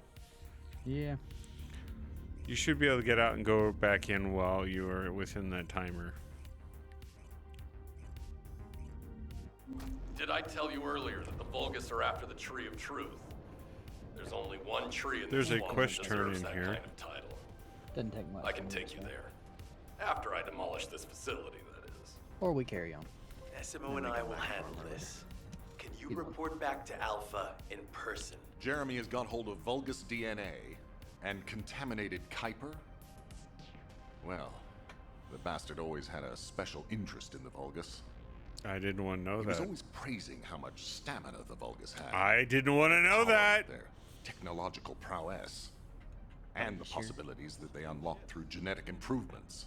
[SPEAKER 5] Yeah.
[SPEAKER 1] You should be able to get out and go back in while you are within that timer.
[SPEAKER 9] Did I tell you earlier that the Vulgus are after the Tree of Truth? There's only one tree in
[SPEAKER 1] There's
[SPEAKER 9] this
[SPEAKER 1] a
[SPEAKER 9] swamp
[SPEAKER 1] quest
[SPEAKER 9] that
[SPEAKER 1] turn
[SPEAKER 9] deserves
[SPEAKER 1] in
[SPEAKER 9] that
[SPEAKER 1] here.
[SPEAKER 9] kind of title.
[SPEAKER 5] Doesn't take much.
[SPEAKER 9] I can take you there. After I demolish this facility, that is.
[SPEAKER 5] Or we carry on.
[SPEAKER 6] SMO and I will handle this. Can you report back to Alpha in person?
[SPEAKER 10] Jeremy has got hold of Vulgus DNA and contaminated Kuiper? Well, the bastard always had a special interest in the Vulgus.
[SPEAKER 1] I didn't want to know
[SPEAKER 10] He was
[SPEAKER 1] that.
[SPEAKER 10] always praising how much stamina the Vulgus had.
[SPEAKER 1] I didn't want to know that.
[SPEAKER 10] Their technological prowess. And the possibilities that they unlocked through genetic improvements.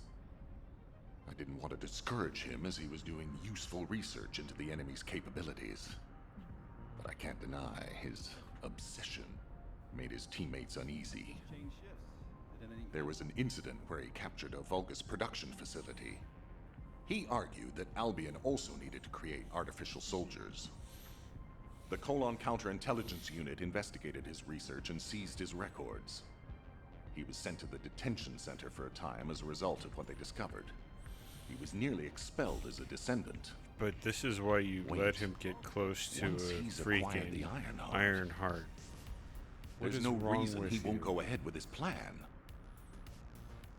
[SPEAKER 10] I didn't want to discourage him as he was doing useful research into the enemy's capabilities. But I can't deny his obsession made his teammates uneasy. There was an incident where he captured a Vulgus production facility. He argued that Albion also needed to create artificial soldiers. The Colon Counterintelligence Unit investigated his research and seized his records. He was sent to the detention center for a time as a result of what they discovered. He was nearly expelled as a Descendant.
[SPEAKER 1] But this is why you let him get close to
[SPEAKER 10] Once
[SPEAKER 1] a
[SPEAKER 10] he's acquired the
[SPEAKER 1] freaking
[SPEAKER 10] Iron Heart,
[SPEAKER 1] Heart. What
[SPEAKER 10] there's
[SPEAKER 1] is
[SPEAKER 10] no
[SPEAKER 1] wrong
[SPEAKER 10] reason
[SPEAKER 1] with
[SPEAKER 10] he
[SPEAKER 1] you?
[SPEAKER 10] won't go ahead with his plan.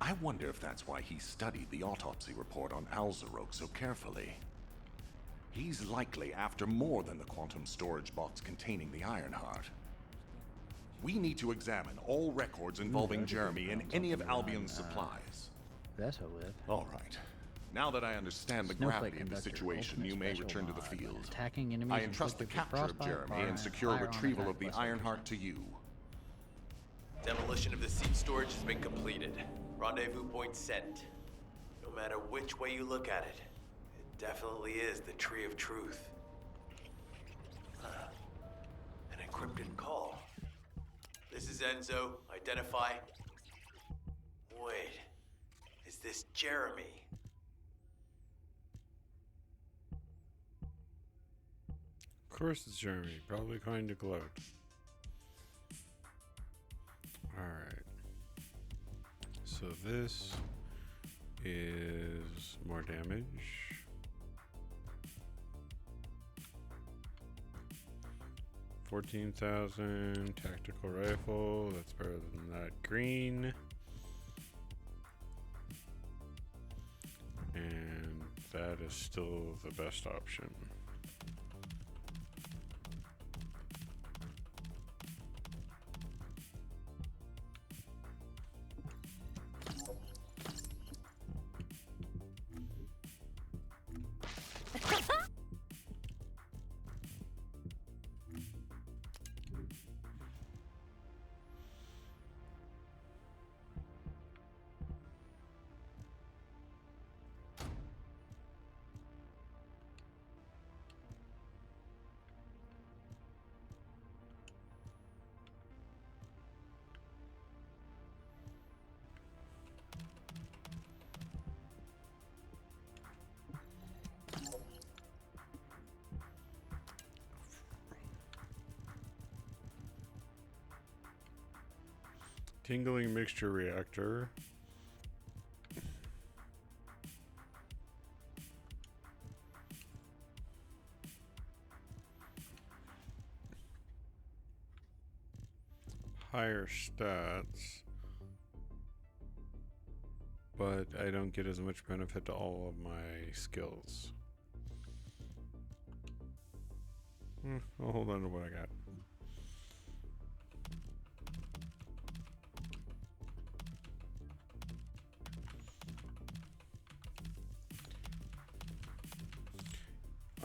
[SPEAKER 10] I wonder if that's why he studied the autopsy report on Alzarok so carefully. He's likely after more than the quantum storage box containing the Iron Heart. We need to examine all records involving Jeremy and any of Albion's supplies.
[SPEAKER 5] That's a live.
[SPEAKER 10] All right. Now that I understand the gravity of the situation, you may return to the field.
[SPEAKER 5] Attacking enemies
[SPEAKER 10] I entrust the
[SPEAKER 5] inflicted with
[SPEAKER 10] capture of
[SPEAKER 5] frostbite,
[SPEAKER 10] Jeremy and
[SPEAKER 5] fire,
[SPEAKER 10] secure
[SPEAKER 5] firearm
[SPEAKER 10] retrieval
[SPEAKER 5] attack
[SPEAKER 10] of the
[SPEAKER 5] plus
[SPEAKER 10] Iron
[SPEAKER 5] others.
[SPEAKER 10] Heart to you.
[SPEAKER 6] Demolition of the seed storage has been completed. Rendezvous point set. No matter which way you look at it, it definitely is the Tree of Truth. An encrypted call. This is Enzo. Identify. Wait. Is this Jeremy?
[SPEAKER 1] Of course it's Jeremy. Probably kind of glowed. Alright. So this is more damage. $14,000 tactical rifle. That's better than that green. And that is still the best option. Tingling mixture reactor. Higher stats. But I don't get as much benefit to all of my skills. I'll hold on to what I got.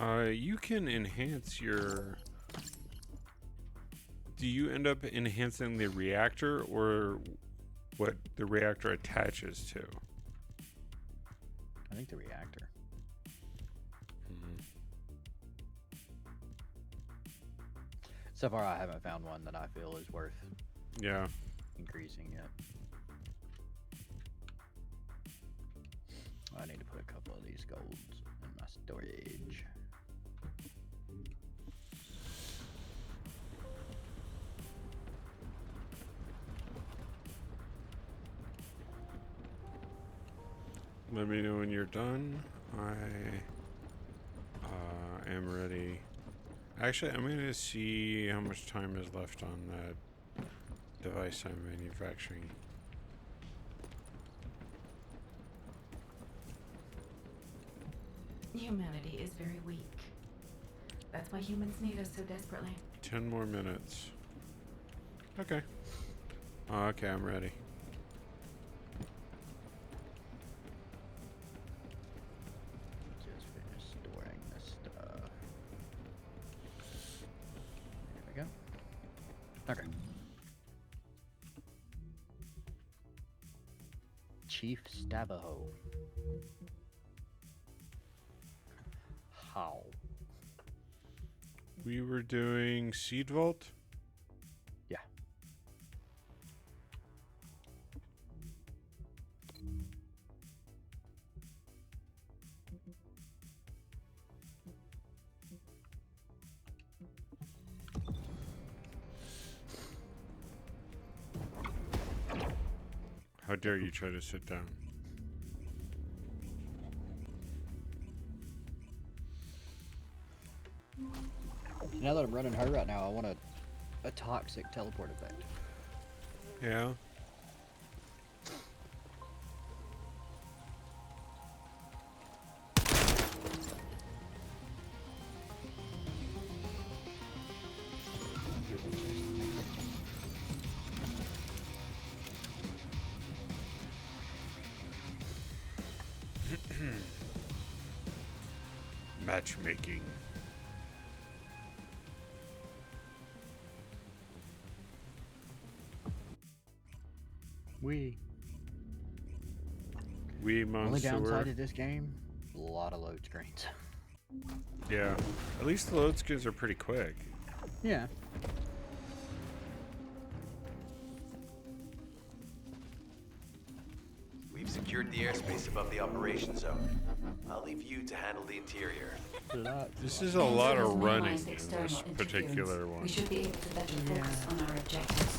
[SPEAKER 1] You can enhance your... Do you end up enhancing the reactor or what the reactor attaches to?
[SPEAKER 5] I think the reactor. So far, I haven't found one that I feel is worth increasing yet. I need to put a couple of these golds in my storage.
[SPEAKER 1] Let me know when you're done. I am ready. Actually, I'm going to see how much time is left on that device I'm manufacturing.
[SPEAKER 11] Humanity is very weak. That's why humans need us so desperately.
[SPEAKER 1] 10 more minutes. Okay. Okay, I'm ready.
[SPEAKER 5] Just finished storing this stuff. There we go. Okay. Chief Stabaho. How?
[SPEAKER 1] We were doing Seed Vault?
[SPEAKER 5] Yeah.
[SPEAKER 1] How dare you try to sit down?
[SPEAKER 5] Now that I'm running her right now, I want a toxic teleport effect.
[SPEAKER 1] Yeah. Matchmaking.
[SPEAKER 5] We
[SPEAKER 1] Only
[SPEAKER 5] only downside of this game, a lot of load screens.
[SPEAKER 1] Yeah. At least the load screens are pretty quick.
[SPEAKER 5] Yeah.
[SPEAKER 6] We've secured the airspace above the operation zone. I'll leave you to handle the interior.
[SPEAKER 1] This is a lot of
[SPEAKER 2] Minimize
[SPEAKER 1] running in
[SPEAKER 2] external
[SPEAKER 1] this particular
[SPEAKER 2] interference.
[SPEAKER 1] one.
[SPEAKER 2] We should be able to better focus on our objectives.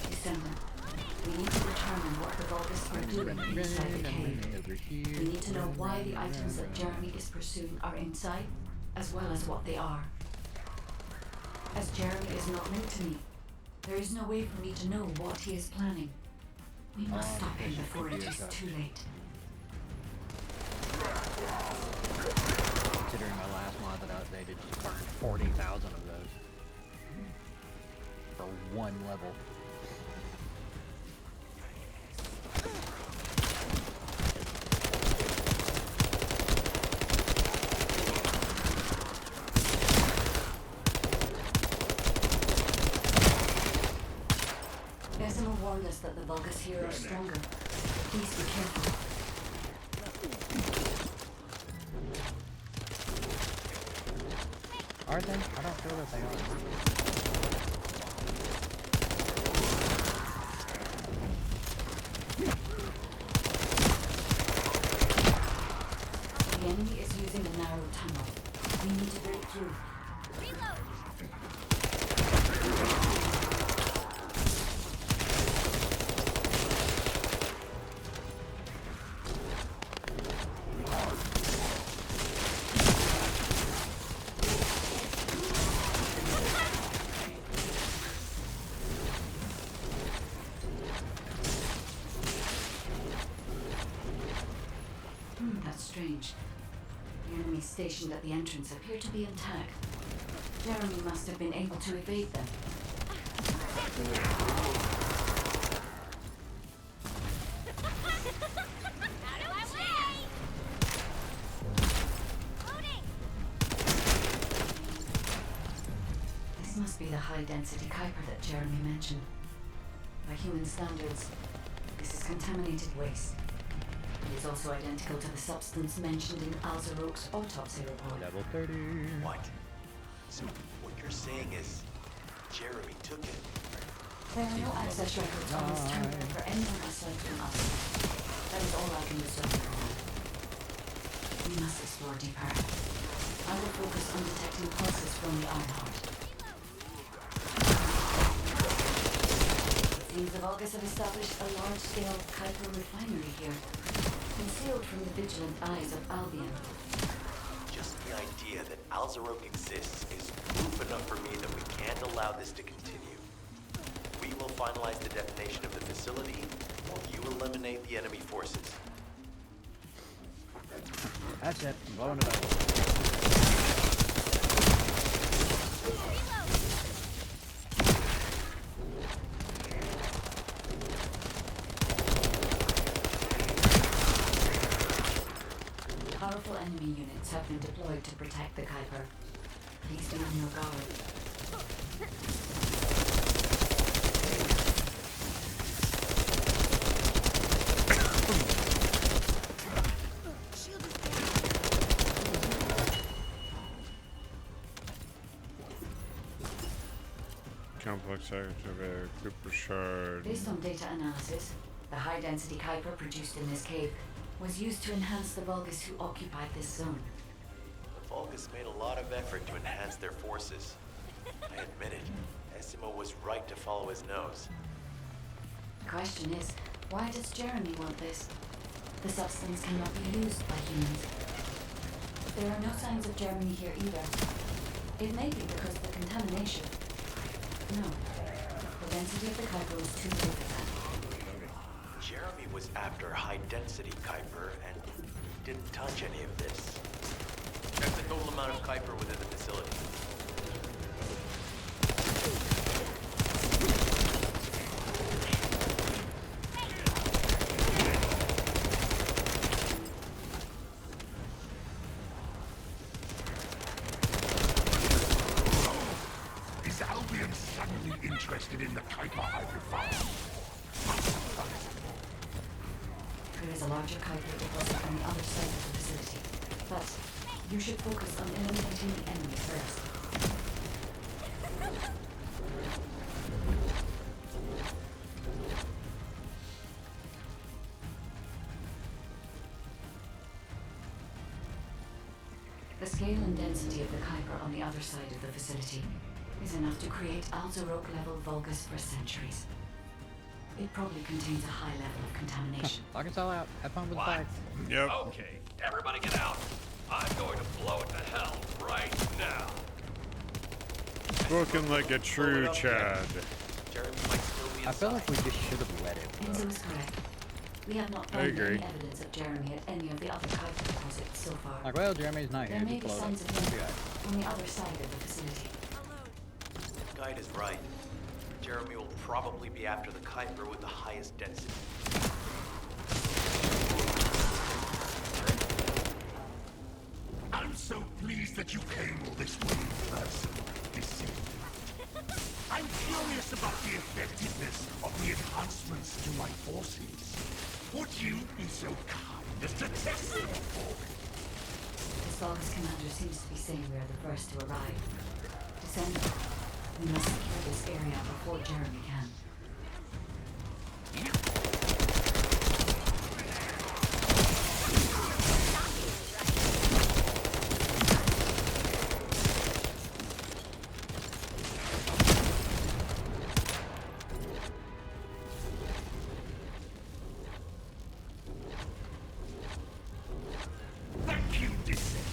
[SPEAKER 2] Descendant, we need to determine what the Vulgus are doing inside the cave. We need to know why the items that Jeremy is pursuing are inside, as well as what they are. As Jeremy is not linked to me, there is no way for me to know what he is planning. We must stop him before it is too late.
[SPEAKER 5] Considering my last mod that I updated just burned 40,000 of those. For one level.
[SPEAKER 2] Decima warned us that the Vulgus here are stronger. Please be careful.
[SPEAKER 5] Are they? I don't feel that they are.
[SPEAKER 2] The enemy is using a narrow tunnel. We need to break through. That's strange. The enemies stationed at the entrance appear to be intact. Jeremy must have been able to evade them.
[SPEAKER 3] Out of my way! Loading!
[SPEAKER 2] the high-density Kuiper that Jeremy mentioned. By human standards, this is contaminated waste. It is also identical to the substance mentioned in Alzarok's autopsy report.
[SPEAKER 5] Level 30.
[SPEAKER 6] What? So what you're saying is Jeremy took it?
[SPEAKER 2] There are no access records on this terminal for anyone aside from us. That is all I can discern for now. We must explore deeper. I will focus on detecting pulses from the Ironheart. It seems the Vulgus have established a large-scale Kuiper refinery here, concealed from the vigilant eyes of Albion.
[SPEAKER 6] Just the idea that Alzarok exists is proof enough for me that we can't allow this to continue. We will finalize the detonation of the facility, while you eliminate the enemy forces.
[SPEAKER 5] That's it. I'm blowing it up.
[SPEAKER 2] Powerful enemy units have been deployed to protect the Kuiper. Please be on your guard.
[SPEAKER 1] Complex activator, Cooper shard.
[SPEAKER 2] Based on data analysis, the high-density Kuiper produced in this cave was used to enhance the Vulgus who occupied this zone.
[SPEAKER 6] The Vulgus made a lot of effort to enhance their forces. I admit it. Essimo was right to follow his nose.
[SPEAKER 2] The question is, why does Jeremy want this? The substance cannot be used by humans. There are no signs of Jeremy here either. It may be because of the contamination. No. The density of the Kuiper was too low for that.
[SPEAKER 6] Jeremy was after high-density Kuiper and didn't touch any of this. Check the total amount of Kuiper within the facility.
[SPEAKER 8] Is Albion suddenly interested in the Kuiper hydrophile?
[SPEAKER 2] There is a larger Kuiper deposit on the other side of the facility. But you should focus on eliminating the enemy first. The scale and density of the Kuiper on the other side of the facility is enough to create Alzarok-level Vulgus for centuries. It probably contains a high level of contamination.
[SPEAKER 5] Knock us all out. Have fun with the
[SPEAKER 9] What?
[SPEAKER 5] fight.
[SPEAKER 1] Yep.
[SPEAKER 9] Okay, everybody get out. I'm going to blow it to hell right now.
[SPEAKER 1] Spoken like a true
[SPEAKER 6] Blow it up,
[SPEAKER 1] Chad.
[SPEAKER 6] Jeremy might still be
[SPEAKER 5] I feel like we
[SPEAKER 6] inside.
[SPEAKER 5] just should have let it.
[SPEAKER 2] Enzo is correct. We have not
[SPEAKER 1] I
[SPEAKER 2] found
[SPEAKER 1] agree.
[SPEAKER 2] any evidence of Jeremy at any of the other Kuiper deposits so far.
[SPEAKER 5] Like, well, Jeremy's not
[SPEAKER 2] There
[SPEAKER 5] here.
[SPEAKER 2] may
[SPEAKER 5] Just
[SPEAKER 2] be
[SPEAKER 5] blow it
[SPEAKER 2] signs
[SPEAKER 5] up.
[SPEAKER 2] of him
[SPEAKER 5] Yeah.
[SPEAKER 2] on the other side of the facility.
[SPEAKER 6] Guide is right. Jeremy will probably be after the Kuiper with the highest density.
[SPEAKER 8] I'm so pleased that you came all this way in person. Descendant. I'm curious about the effectiveness of the enhancements to my forces. Would you be so kind as to test them for me?
[SPEAKER 2] This Vulgus commander seems to be saying we are the first to arrive. Descendant, we must secure this area before Jeremy can.
[SPEAKER 8] Thank you, Descendant.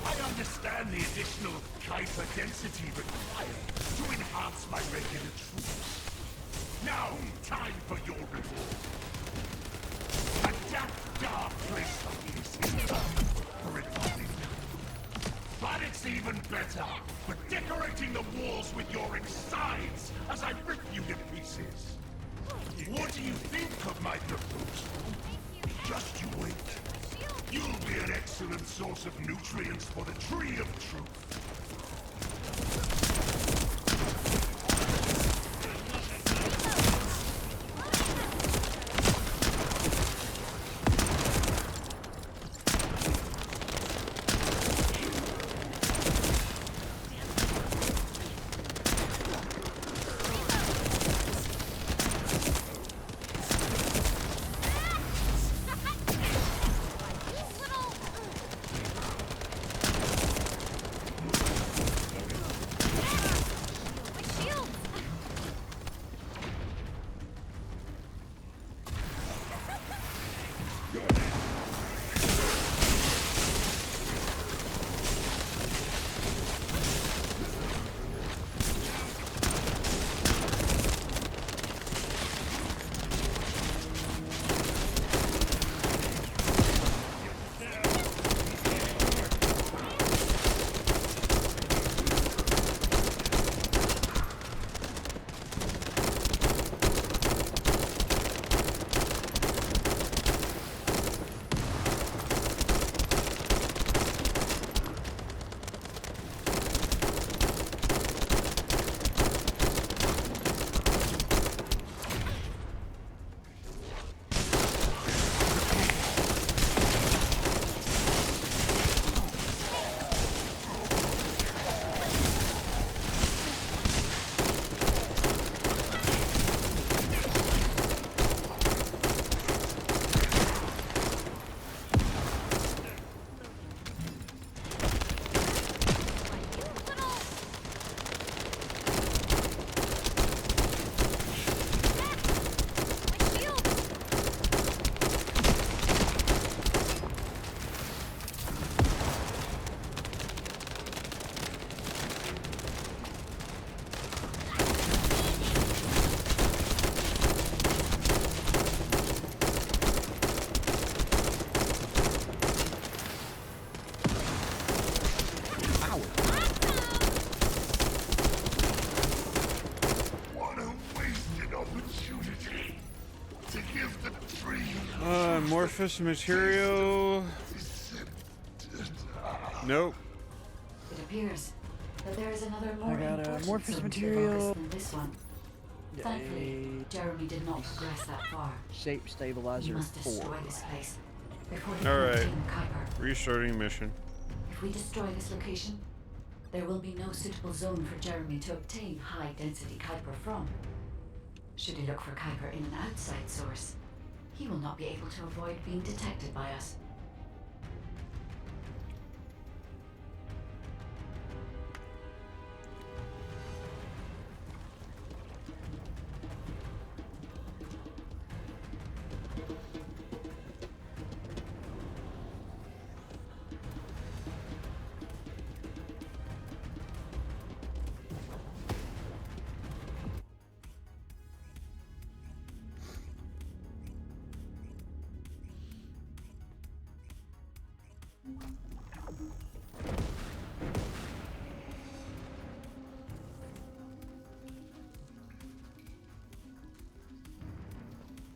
[SPEAKER 8] I understand the additional Kuiper density required to enhance my regular troops. Now, time for your reward. A dark place like this is perfect for revolving. But it's even better for decorating the walls with your insides as I rip you to pieces. What do you think of my proposal? Just you wait. You'll be an excellent source of nutrients for the Tree of Truth.
[SPEAKER 1] amorphous material. Nope.
[SPEAKER 2] It appears that there is another more
[SPEAKER 5] got a
[SPEAKER 2] important
[SPEAKER 5] amorphous
[SPEAKER 2] zone to the
[SPEAKER 5] material.
[SPEAKER 2] Vulgus than this one. Thankfully, Jeremy did not progress that far.
[SPEAKER 5] Shape
[SPEAKER 2] We
[SPEAKER 5] stabilizer
[SPEAKER 2] must
[SPEAKER 5] 4.
[SPEAKER 2] destroy this place before he
[SPEAKER 1] All
[SPEAKER 2] can
[SPEAKER 1] right.
[SPEAKER 2] obtain Kuiper.
[SPEAKER 1] Restarting mission.
[SPEAKER 2] If we destroy this location, there will be no suitable zone for Jeremy to obtain high-density Kuiper from. Should he look for Kuiper in an outside source, he will not be able to avoid being detected by us.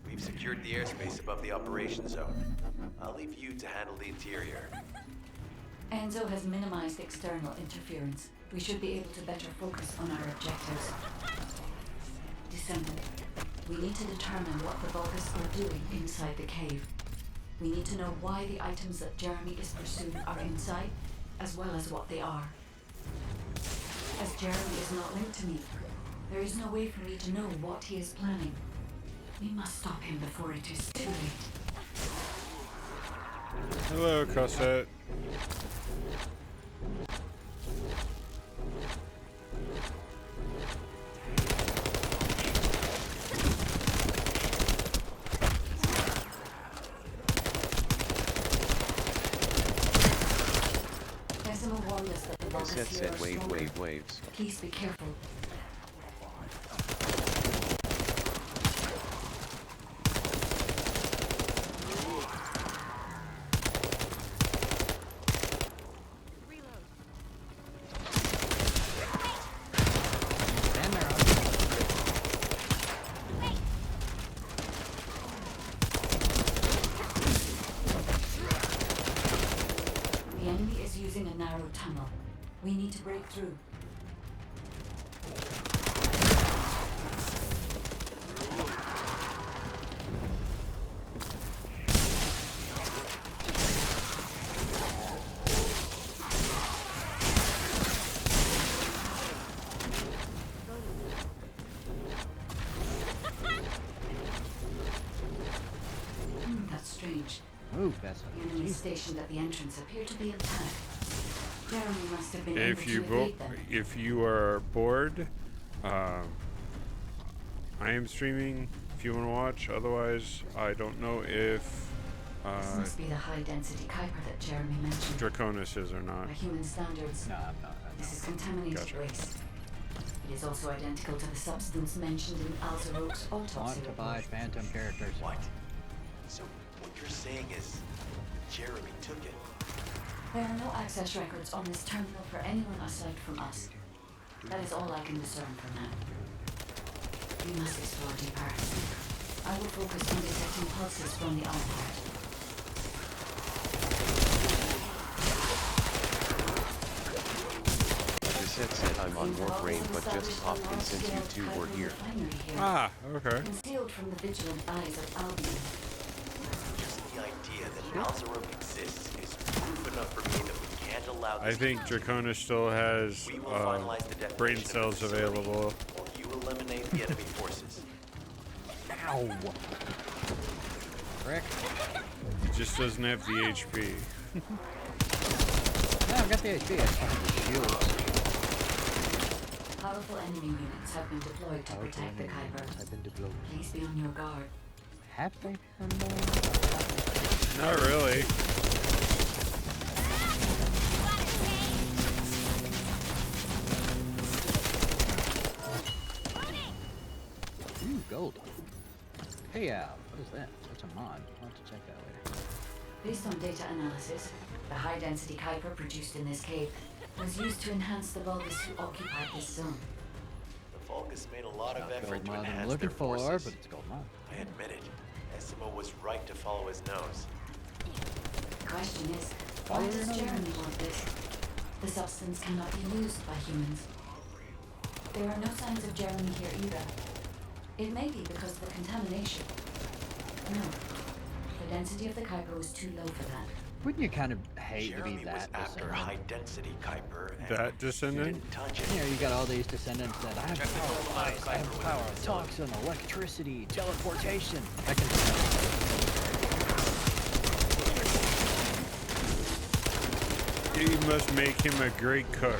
[SPEAKER 6] We've secured the airspace above the operation zone. I'll leave you to handle the interior.
[SPEAKER 2] Enzo has minimized external interference. We should be able to better focus on our objectives. Descendant, we need to determine what the Vulgus are doing inside the cave. We need to know why the items that Jeremy is pursuing are inside, as well as what they are. As Jeremy is not linked to me, there is no way for me to know what he is planning. We must stop him before it is too late.
[SPEAKER 1] Hello, Cosette.
[SPEAKER 2] Decima warned us that the Vulgus
[SPEAKER 12] Cassette
[SPEAKER 2] here
[SPEAKER 12] said
[SPEAKER 2] are
[SPEAKER 12] wave,
[SPEAKER 2] stronger.
[SPEAKER 12] waves.
[SPEAKER 2] Please be careful.
[SPEAKER 5] Stand there.
[SPEAKER 2] The enemy is using a narrow tunnel. We need to break through. That's strange.
[SPEAKER 5] Move, Vessel.
[SPEAKER 2] The enemy stationed at the entrance appear to be intact. Jeremy must have been able
[SPEAKER 1] If
[SPEAKER 2] to
[SPEAKER 1] you
[SPEAKER 2] evade them.
[SPEAKER 1] if you are bored, I am streaming. If you want to watch, otherwise, I don't know if
[SPEAKER 2] This must be the high-density Kuiper that Jeremy mentioned.
[SPEAKER 1] Draconis is or not.
[SPEAKER 2] By human standards,
[SPEAKER 5] No, I'm not.
[SPEAKER 2] this is contaminated
[SPEAKER 1] Gotcha.
[SPEAKER 2] waste. It is also identical to the substance mentioned in Alzaroke's autopsy
[SPEAKER 5] Want to buy
[SPEAKER 2] report.
[SPEAKER 5] phantom characters.
[SPEAKER 6] What? So, what you're saying is, Jeremy took it?
[SPEAKER 2] There are no access records on this terminal for anyone aside from us. That is all I can discern for now. We must explore deeper. I will focus on detecting pulses from the iPad.
[SPEAKER 12] Cassette said I'm on more brain, but just popped in since you two were here.
[SPEAKER 1] Ah, okay.
[SPEAKER 2] Concealed from the vigilant eyes of Albion.
[SPEAKER 6] Just the idea that Alzaroke exists is proof enough for me that we can't allow
[SPEAKER 1] I
[SPEAKER 6] this
[SPEAKER 1] think
[SPEAKER 6] to continue.
[SPEAKER 1] Draconis still has
[SPEAKER 6] We will finalize the detonation
[SPEAKER 1] brain
[SPEAKER 6] of the
[SPEAKER 1] cells
[SPEAKER 6] facility,
[SPEAKER 1] available.
[SPEAKER 6] Or you eliminate the enemy forces.
[SPEAKER 5] Ow! Frick.
[SPEAKER 1] It just doesn't have the HP.
[SPEAKER 5] No, I've got the HP. I just don't have the shields.
[SPEAKER 2] Powerful enemy units have been deployed to protect the Kuiper.
[SPEAKER 5] I've been deployed.
[SPEAKER 2] Please be on your guard.
[SPEAKER 5] Have they?
[SPEAKER 1] Not really.
[SPEAKER 5] Ooh, gold. Payout. What is that? That's a mod. I'll have to check that later.
[SPEAKER 2] Based on data analysis, the high-density Kuiper produced in this cave was used to enhance the Vulgus who occupied this zone.
[SPEAKER 6] The Vulgus made a lot of
[SPEAKER 5] Not
[SPEAKER 6] effort
[SPEAKER 5] gold
[SPEAKER 6] to
[SPEAKER 5] mod I'm
[SPEAKER 6] enhance
[SPEAKER 5] looking
[SPEAKER 6] their
[SPEAKER 5] for,
[SPEAKER 6] forces.
[SPEAKER 5] but it's gold mod.
[SPEAKER 6] I admit it. SMO was right to follow his nose.
[SPEAKER 2] The question is, why does Jeremy want this? The substance cannot be used by humans. There are no signs of Jeremy here either. It may be because of the contamination. No, the density of the Kuiper was too low for that.
[SPEAKER 5] Wouldn't you kind of hate to
[SPEAKER 6] Jeremy
[SPEAKER 5] be
[SPEAKER 6] was
[SPEAKER 5] that
[SPEAKER 6] after
[SPEAKER 5] descendant?
[SPEAKER 6] high-density Kuiper, and
[SPEAKER 1] That
[SPEAKER 6] he
[SPEAKER 1] Descendant?
[SPEAKER 6] didn't touch it.
[SPEAKER 5] You know, you got all these descendants that I have
[SPEAKER 6] Check the
[SPEAKER 5] power,
[SPEAKER 6] total amount of
[SPEAKER 5] I have
[SPEAKER 6] Kuiper
[SPEAKER 5] power,
[SPEAKER 6] within the facility.
[SPEAKER 5] toxin, electricity, teleportation. I can
[SPEAKER 1] You must make him a great cook.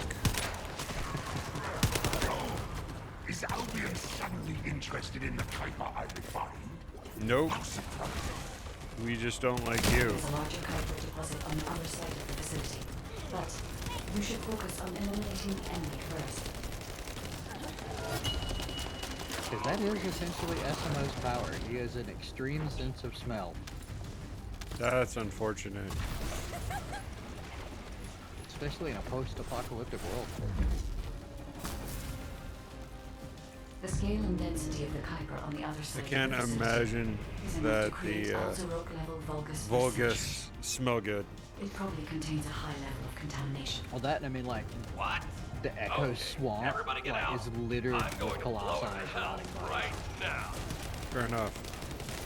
[SPEAKER 10] Is Albion suddenly interested in the Kuiper I refined?
[SPEAKER 1] Nope. We just don't like you.
[SPEAKER 2] There's a larger Kuiper deposit on the other side of the facility. But you should focus on eliminating the enemy first.
[SPEAKER 5] Because that is essentially SMO's power. He has an extreme sense of smell.
[SPEAKER 1] That's unfortunate.
[SPEAKER 5] Especially in a post-apocalyptic world.
[SPEAKER 2] The scale and density of the Kuiper on the other
[SPEAKER 1] I
[SPEAKER 2] side
[SPEAKER 1] can't
[SPEAKER 2] of the
[SPEAKER 1] imagine
[SPEAKER 2] is enough
[SPEAKER 1] that
[SPEAKER 2] to create
[SPEAKER 1] the
[SPEAKER 2] ultra-rogue level Vulgus
[SPEAKER 1] Vulgus smell good.
[SPEAKER 2] It probably contains a high level of contamination.
[SPEAKER 5] Well, that, I mean, like,
[SPEAKER 9] What?
[SPEAKER 5] the Echo
[SPEAKER 9] Okay,
[SPEAKER 5] Swamp
[SPEAKER 9] everybody get out.
[SPEAKER 5] is littered
[SPEAKER 9] I'm
[SPEAKER 5] with
[SPEAKER 9] going to blow
[SPEAKER 5] colossi.
[SPEAKER 9] it to hell right now.
[SPEAKER 1] Fair enough.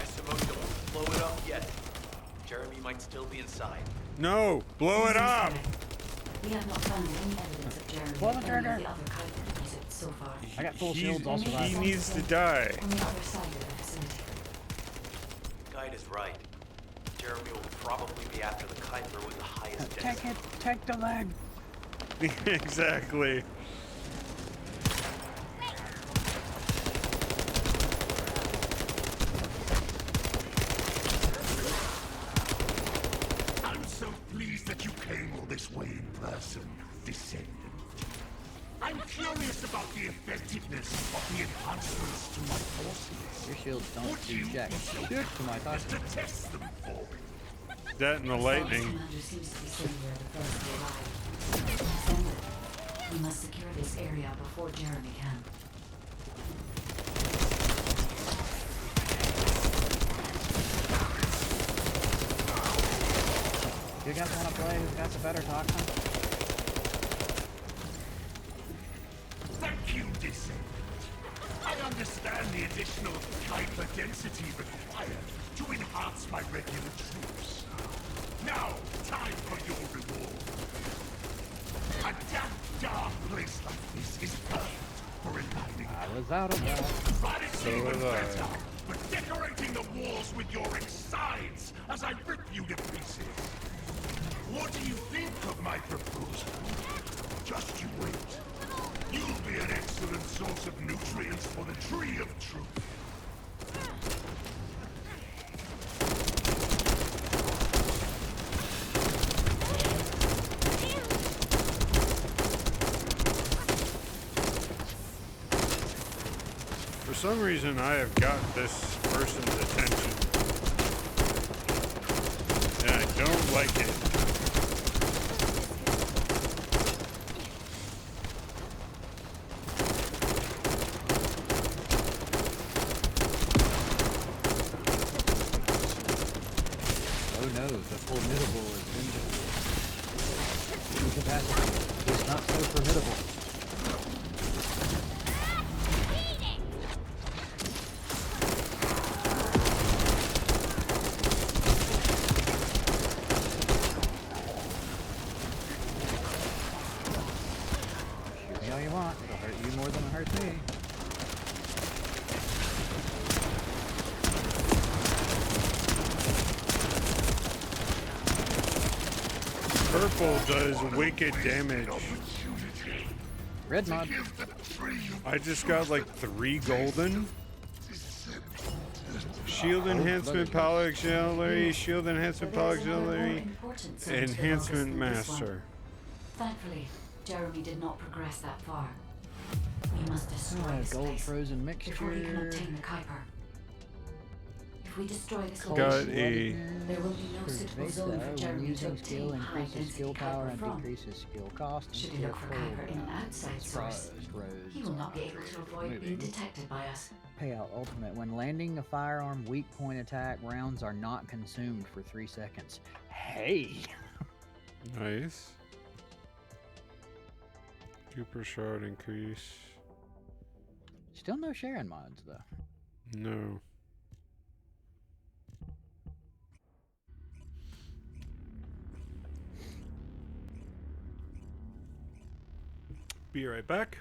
[SPEAKER 6] SMO, don't blow it up yet. Jeremy might still be inside.
[SPEAKER 1] No! Blow it up!
[SPEAKER 2] We have not found any evidence of Jeremy
[SPEAKER 5] Pull the
[SPEAKER 2] or any
[SPEAKER 5] trigger.
[SPEAKER 2] of the other Kuiper deposits so far.
[SPEAKER 5] I got full
[SPEAKER 1] He's-
[SPEAKER 5] shields also.
[SPEAKER 1] He
[SPEAKER 5] right?
[SPEAKER 1] needs to die.
[SPEAKER 2] On the other side of the facility.
[SPEAKER 6] Guide is right. Jeremy will probably be after the Kuiper with the highest
[SPEAKER 5] Take
[SPEAKER 6] density.
[SPEAKER 5] it! Take the leg!
[SPEAKER 1] Exactly.
[SPEAKER 10] I'm so pleased that you came all this way in person, Descendant. I'm curious about the effectiveness of the enhancements to my forces.
[SPEAKER 5] Your shields don't
[SPEAKER 10] Would
[SPEAKER 5] do
[SPEAKER 10] you
[SPEAKER 5] jack.
[SPEAKER 10] be so
[SPEAKER 5] Shoot to my
[SPEAKER 10] kind as
[SPEAKER 5] toxin.
[SPEAKER 10] to test them for me?
[SPEAKER 1] That and the lightning.
[SPEAKER 2] Commander seems to be saying we are the first to arrive. Descendant, we must secure this area before Jeremy can.
[SPEAKER 5] You guys want to play? Who's got the better toxin?
[SPEAKER 10] Thank you, Descendant. I understand the additional Kuiper density required to enhance my regular troops. Now, time for your reward. A damp, dark place like this is perfect for reminding
[SPEAKER 5] I was out of that.
[SPEAKER 10] But it's
[SPEAKER 1] So
[SPEAKER 10] even
[SPEAKER 1] was I.
[SPEAKER 10] better for decorating the walls with your insides as I rip you to pieces. What do you think of my proposal? Just you wait. You'll be an excellent source of nutrients for the Tree of Truth.
[SPEAKER 1] For some reason, I have got this person's attention. And I don't like it.
[SPEAKER 5] Oh no, the formidable is injured. Incapacitated. It's not so formidable. Shoot me all you want. It'll hurt you more than it hurts me.
[SPEAKER 1] Purple does wicked damage.
[SPEAKER 5] Red mod.
[SPEAKER 1] I just got like 3 golden. Shield enhancement, power auxiliary, shield enhancement, power auxiliary, enhancement master.
[SPEAKER 2] Thankfully, Jeremy did not progress that far. We must destroy this
[SPEAKER 5] Gold
[SPEAKER 2] place
[SPEAKER 5] frozen
[SPEAKER 2] before we can
[SPEAKER 5] mixture.
[SPEAKER 2] obtain the Kuiper. If we destroy this
[SPEAKER 5] Cold
[SPEAKER 1] Got
[SPEAKER 2] location,
[SPEAKER 1] a
[SPEAKER 2] there will be no suitable zone for
[SPEAKER 5] Pervasive. When
[SPEAKER 2] Jeremy to
[SPEAKER 5] using skill
[SPEAKER 2] obtain high
[SPEAKER 5] increases
[SPEAKER 2] density
[SPEAKER 5] skill power
[SPEAKER 2] Kuiper
[SPEAKER 5] and
[SPEAKER 2] from.
[SPEAKER 5] decreases skill cost. and
[SPEAKER 2] Should he
[SPEAKER 5] skill
[SPEAKER 2] look for Kuiper in an
[SPEAKER 5] cooldown.
[SPEAKER 2] outside source,
[SPEAKER 5] Roads,
[SPEAKER 2] he will not be able to avoid being
[SPEAKER 5] moving.
[SPEAKER 2] detected by us.
[SPEAKER 5] payout ultimate. When landing a firearm weak point attack, rounds are not consumed for 3 seconds. Hey!
[SPEAKER 1] Nice. Super shard increase.
[SPEAKER 5] Still no sharing mods, though.
[SPEAKER 1] No. Be right back.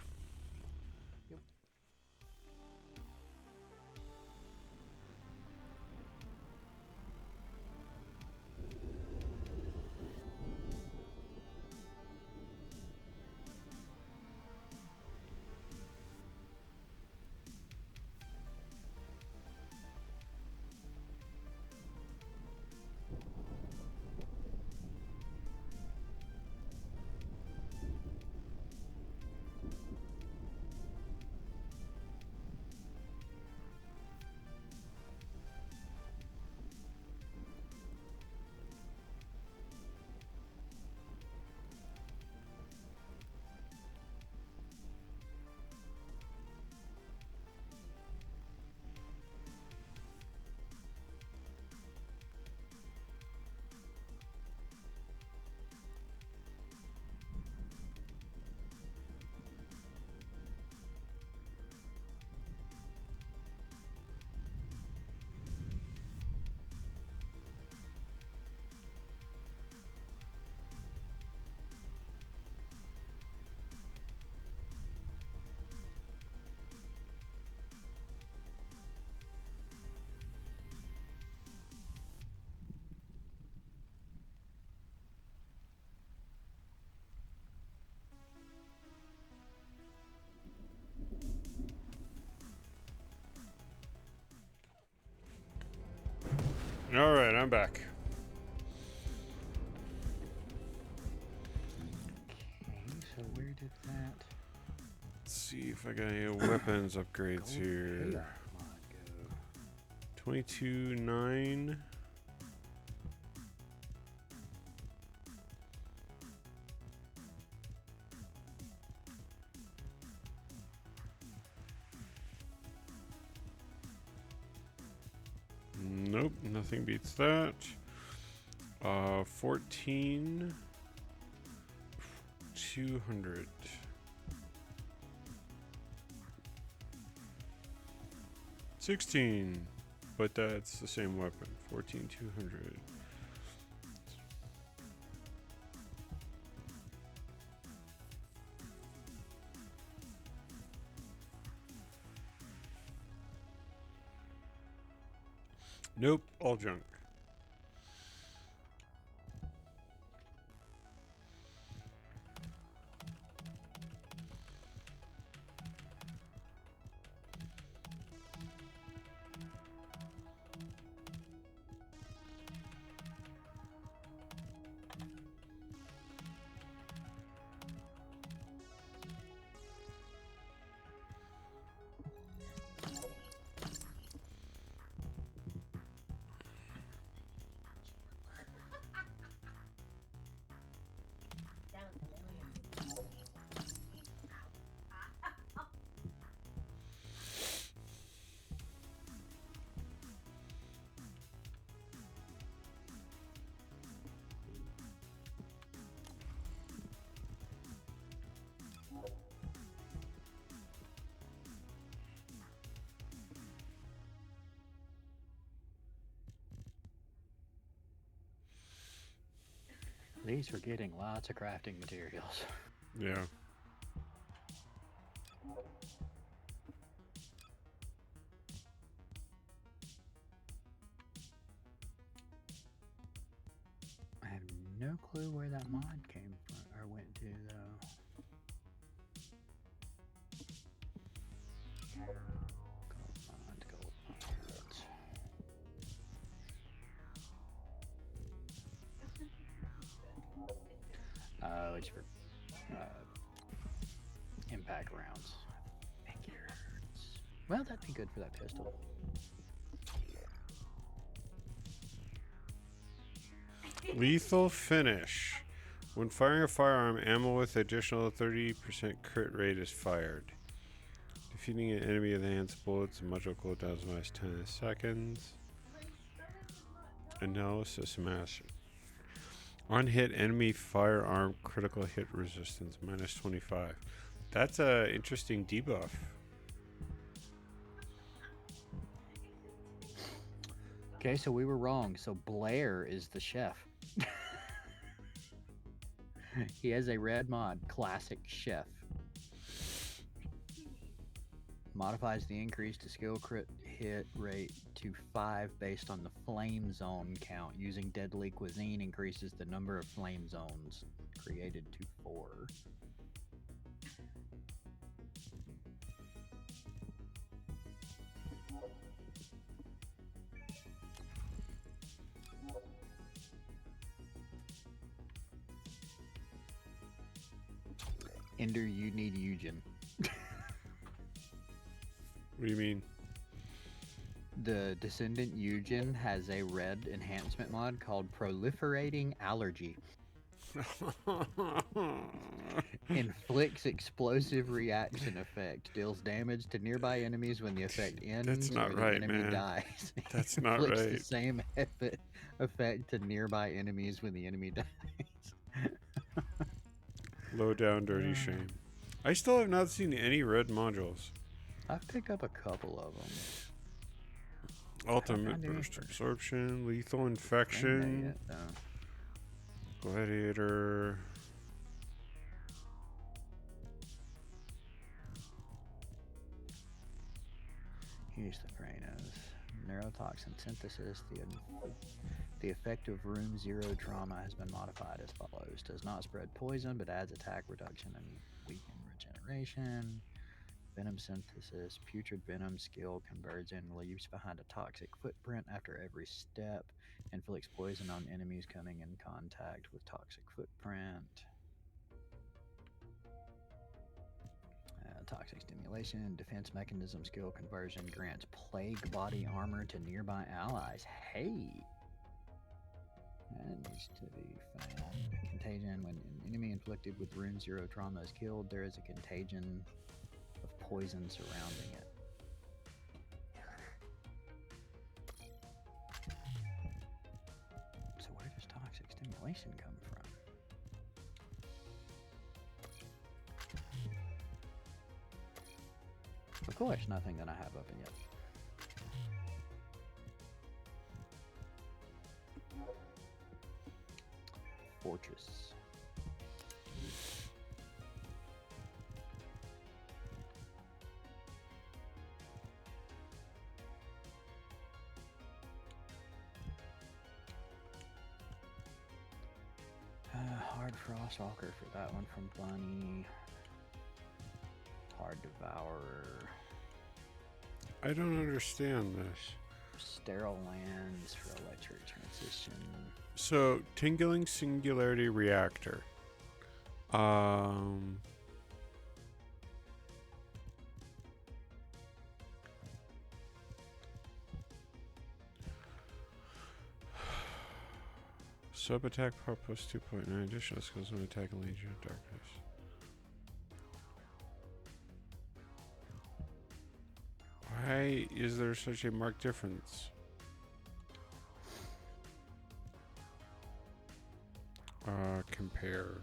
[SPEAKER 1] All right, I'm back.
[SPEAKER 5] Okay, so where did that
[SPEAKER 1] Let's see if I got any weapons upgrades here.
[SPEAKER 5] payout mod go?
[SPEAKER 1] 22.9. Nope, nothing beats that. 14. 200. 16. But that's the same weapon. 14,200. Nope, all junk.
[SPEAKER 5] These are getting lots of crafting materials.
[SPEAKER 1] Yeah.
[SPEAKER 5] I have no clue where that mod came from or went to, though. Gold mods. Oh, it's for impact rounds. Well, that'd be good for that pistol.
[SPEAKER 1] Lethal finish. When firing a firearm, ammo with additional 30% crit rate is fired. Defeating an enemy with enhanced bullets, the module cooldown is minus 10 seconds. Analysis master. On hit, enemy firearm critical hit resistance minus 25. That's a interesting debuff.
[SPEAKER 5] Okay, so we were wrong. So Blair is the chef. He has a red mod, classic chef. Modifies the increase to skill crit hit rate to 5 based on the flame zone count. Using deadly cuisine increases the number of flame zones created to 4. Ender, you need Eugen.
[SPEAKER 1] What do you mean?
[SPEAKER 5] The Descendant Eugen has a red enhancement mod called Proliferating Allergy. Inflicts explosive reaction effect. Deals damage to nearby enemies when the effect ends.
[SPEAKER 1] That's not
[SPEAKER 5] or the
[SPEAKER 1] right,
[SPEAKER 5] enemy
[SPEAKER 1] man.
[SPEAKER 5] dies.
[SPEAKER 1] That's not
[SPEAKER 5] Inflicts
[SPEAKER 1] right.
[SPEAKER 5] the same effect to nearby enemies when the enemy dies.
[SPEAKER 1] Low down, dirty shame. I still have not seen any red modules.
[SPEAKER 5] I've picked up a couple of them.
[SPEAKER 1] Ultimate burst absorption, lethal infection, gladiator.
[SPEAKER 5] Here's the Kranos. Neurotoxin synthesis. The effect of room 0 trauma has been modified as follows. Does not spread poison, but adds attack reduction and weaken regeneration. Venom synthesis. Putrid venom skill conversion leaves behind a toxic footprint after every step. Inflicts poison on enemies coming in contact with toxic footprint. Toxic stimulation. Defense mechanism skill conversion grants plague body armor to nearby allies. Hey! That needs to be found. Contagion. When an enemy inflicted with room 0 trauma is killed, there is a contagion of poison surrounding it. So where does toxic stimulation come from? Of course, nothing that I have open yet. Fortress. Hard Frostwalker for that one from Bunny. Hard Devourer.
[SPEAKER 1] I don't understand this.
[SPEAKER 5] Sterile Lands for Electric Transition.
[SPEAKER 1] So, Tingling Singularity Reactor. Sub attack power plus 2.9 additional skills when attacking Legion of Darkness. Why is there such a marked difference? Compare.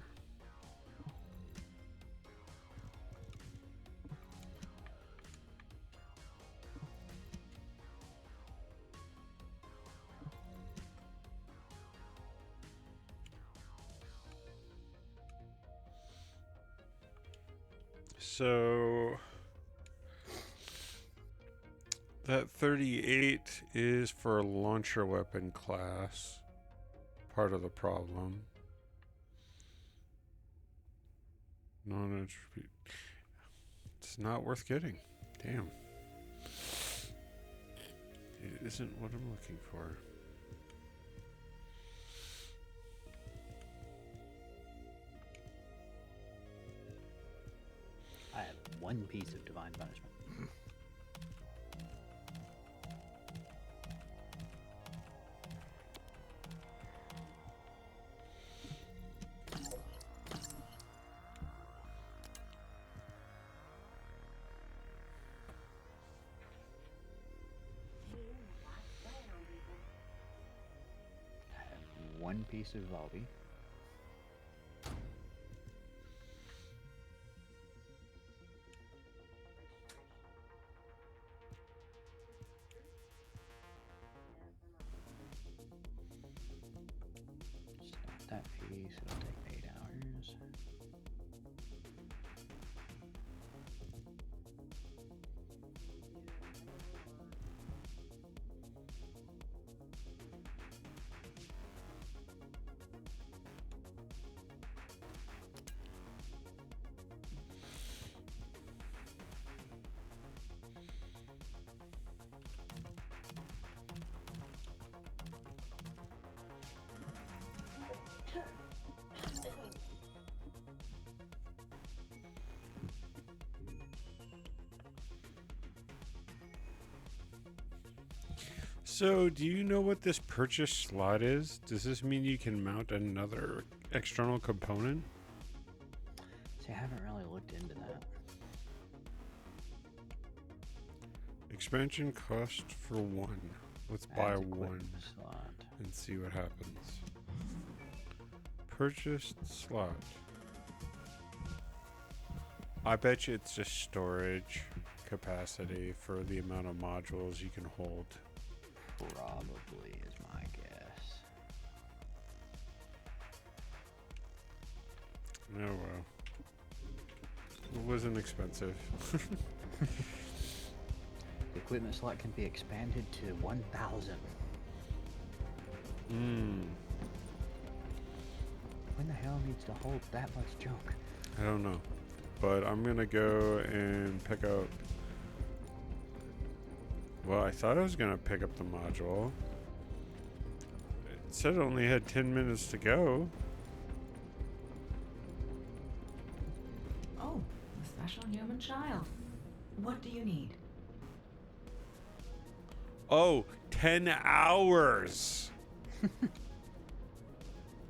[SPEAKER 1] So that 38 is for a launcher weapon class. Part of the problem. Non-attribute. It's not worth getting. Damn. It isn't what I'm looking for.
[SPEAKER 5] I have one piece of divine punishment. one piece of Volby. Stop that piece, it'll take 8 hours.
[SPEAKER 1] So, do you know what this purchase slot is? Does this mean you can mount another external component?
[SPEAKER 5] See, I haven't really looked into that.
[SPEAKER 1] Expansion cost for 1. Let's buy
[SPEAKER 5] Adds
[SPEAKER 1] 1
[SPEAKER 5] equipment slot.
[SPEAKER 1] and see what happens. Purchased slot. I bet you it's just storage capacity for the amount of modules you can hold.
[SPEAKER 5] Probably is my guess.
[SPEAKER 1] Oh well. It wasn't expensive.
[SPEAKER 5] The equipment slot can be expanded to 1,000.
[SPEAKER 1] Hmm.
[SPEAKER 5] When the hell needs to hold that much junk?
[SPEAKER 1] I don't know. But I'm gonna go and pick up. Well, I thought I was gonna pick up the module. It said it only had 10 minutes to go.
[SPEAKER 11] Oh, the special human child. What do you need?
[SPEAKER 1] Oh, 10 hours.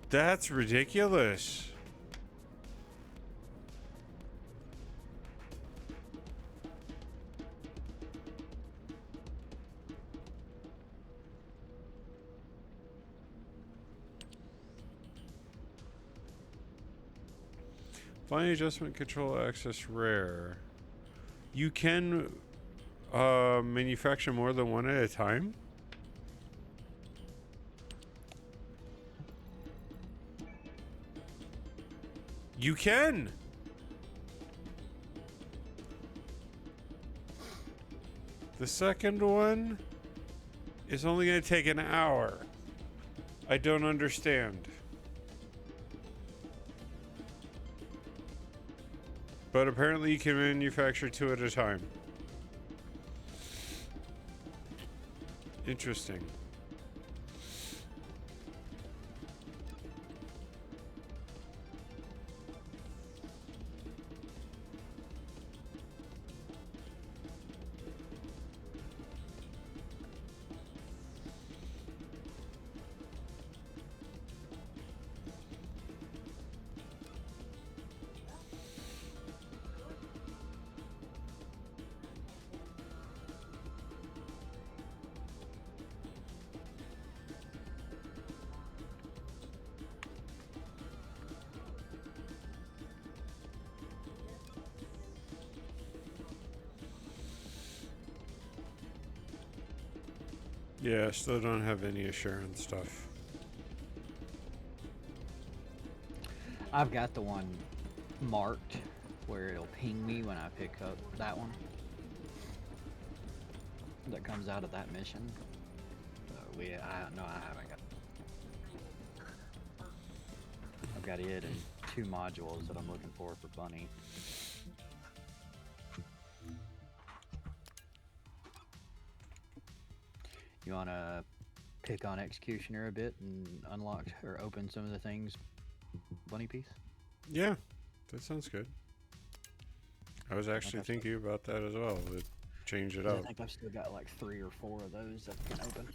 [SPEAKER 1] That's ridiculous. Fine adjustment control access rare. You can manufacture more than one at a time? You can! The second one is only going to take an hour. I don't understand. But apparently you can manufacture 2 at a time. Interesting. Yeah, I still don't have any assurance stuff.
[SPEAKER 5] I've got the one marked where it'll ping me when I pick up that one. That comes out of that mission. No, I haven't got. I've got it and 2 modules that I'm looking for Bunny. You want to pick on Executioner a bit and unlock or open some of the things, Bunny piece?
[SPEAKER 1] Yeah, that sounds good. I was actually thinking about that as well, to change it up.
[SPEAKER 5] I think I've still got like 3 or 4 of those that can open.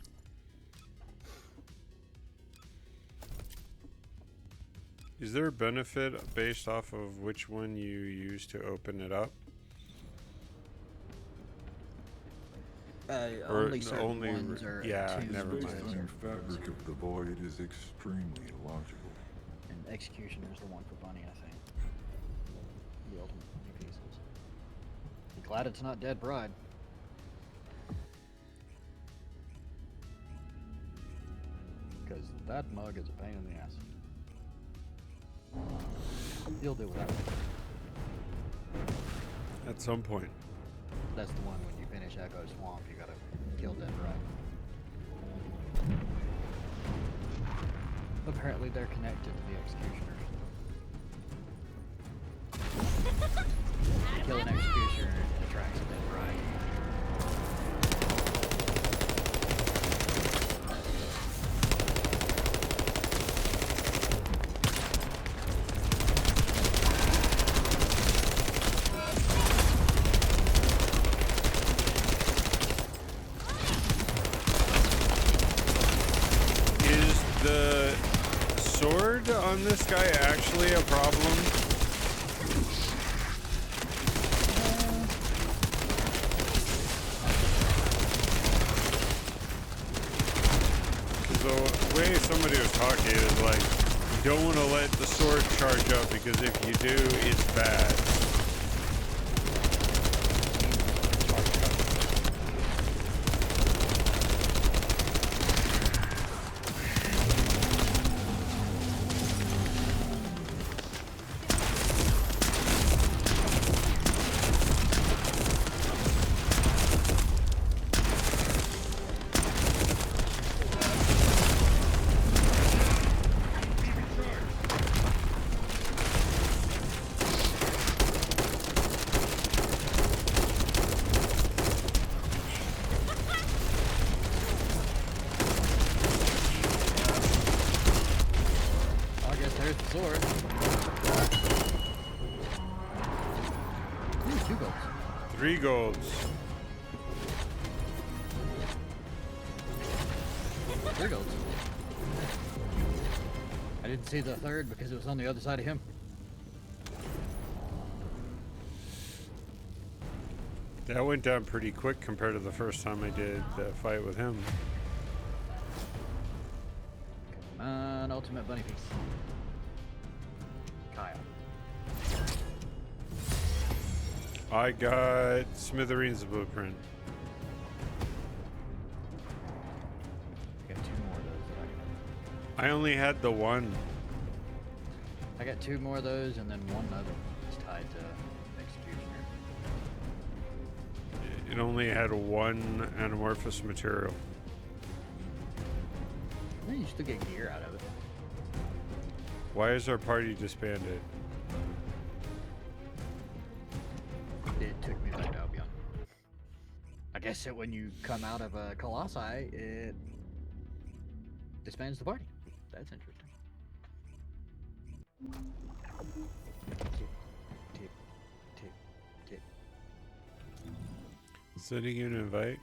[SPEAKER 1] Is there a benefit based off of which one you use to open it up?
[SPEAKER 5] Only certain ones are
[SPEAKER 1] yeah,
[SPEAKER 5] attuned
[SPEAKER 1] never
[SPEAKER 5] to
[SPEAKER 1] mind.
[SPEAKER 5] certain
[SPEAKER 13] fabric of the void is extremely illogical.
[SPEAKER 5] And Executioner's the one for Bunny, I think. The ultimate Bunny pieces. I'm glad it's not Dead Bride. Because that mug is a pain in the ass. You'll do without it.
[SPEAKER 1] At some point.
[SPEAKER 5] That's the one when you finish Echo Swamp, you gotta kill Dead Bride. Apparently they're connected to the Executioners. Kill an Executioner, it attracts a Dead Bride.
[SPEAKER 1] On this guy actually a problem? Because the way somebody was talking is like, you don't want to let the sword charge up because if you do, it's bad. Three golds.
[SPEAKER 5] Three golds. I didn't see the third because it was on the other side of him.
[SPEAKER 1] That went down pretty quick compared to the first time I did the fight with him.
[SPEAKER 5] Come on, ultimate bunny piece. Kaya.
[SPEAKER 1] I got Smithereens blueprint.
[SPEAKER 5] I got two more of those that I got.
[SPEAKER 1] I only had the one.
[SPEAKER 5] I got two more of those and then one other is tied to Executioner.
[SPEAKER 1] It only had one anamorphous material.
[SPEAKER 5] Then you still get gear out of it.
[SPEAKER 1] Why is our party disbanded?
[SPEAKER 5] It took me back to Albion. I guess that when you come out of a Colossi, it disbands the party. That's interesting. Tick, tick, tick, tick.
[SPEAKER 1] Sending you an invite.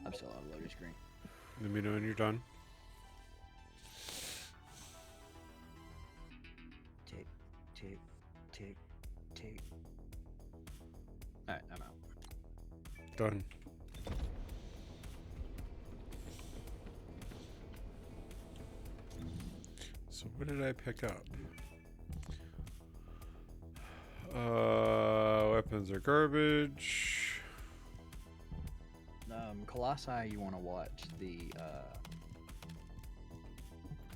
[SPEAKER 5] I'm still on loading screen.
[SPEAKER 1] Let me know when you're done.
[SPEAKER 5] Tick, tick, tick, tick. Alright, I'm out.
[SPEAKER 1] Done. So what did I pick up? Weapons are garbage.
[SPEAKER 5] Colossi, you want to watch the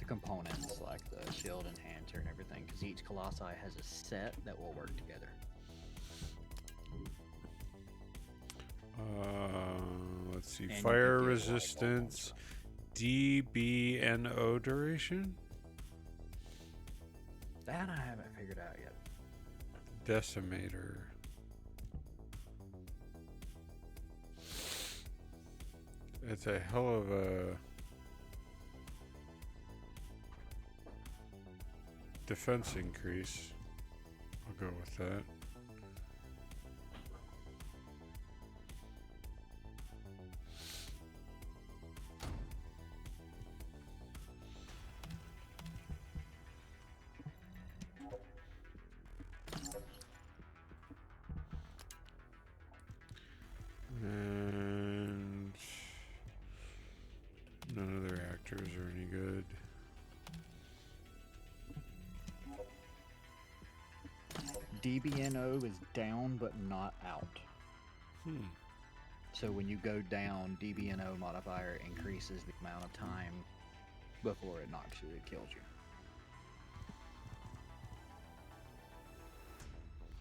[SPEAKER 5] components like the shield enhancer and everything, because each Colossi has a set that will work together.
[SPEAKER 1] Let's see.
[SPEAKER 5] And
[SPEAKER 1] Fire resistance, DBNO duration.
[SPEAKER 5] That I haven't figured out yet.
[SPEAKER 1] Decimator. It's a hell of a defense increase. I'll go with that. good.
[SPEAKER 5] DBNO is down but not out.
[SPEAKER 1] Hmm.
[SPEAKER 5] So when you go down, DBNO modifier increases the amount of time before it knocks you, it kills you.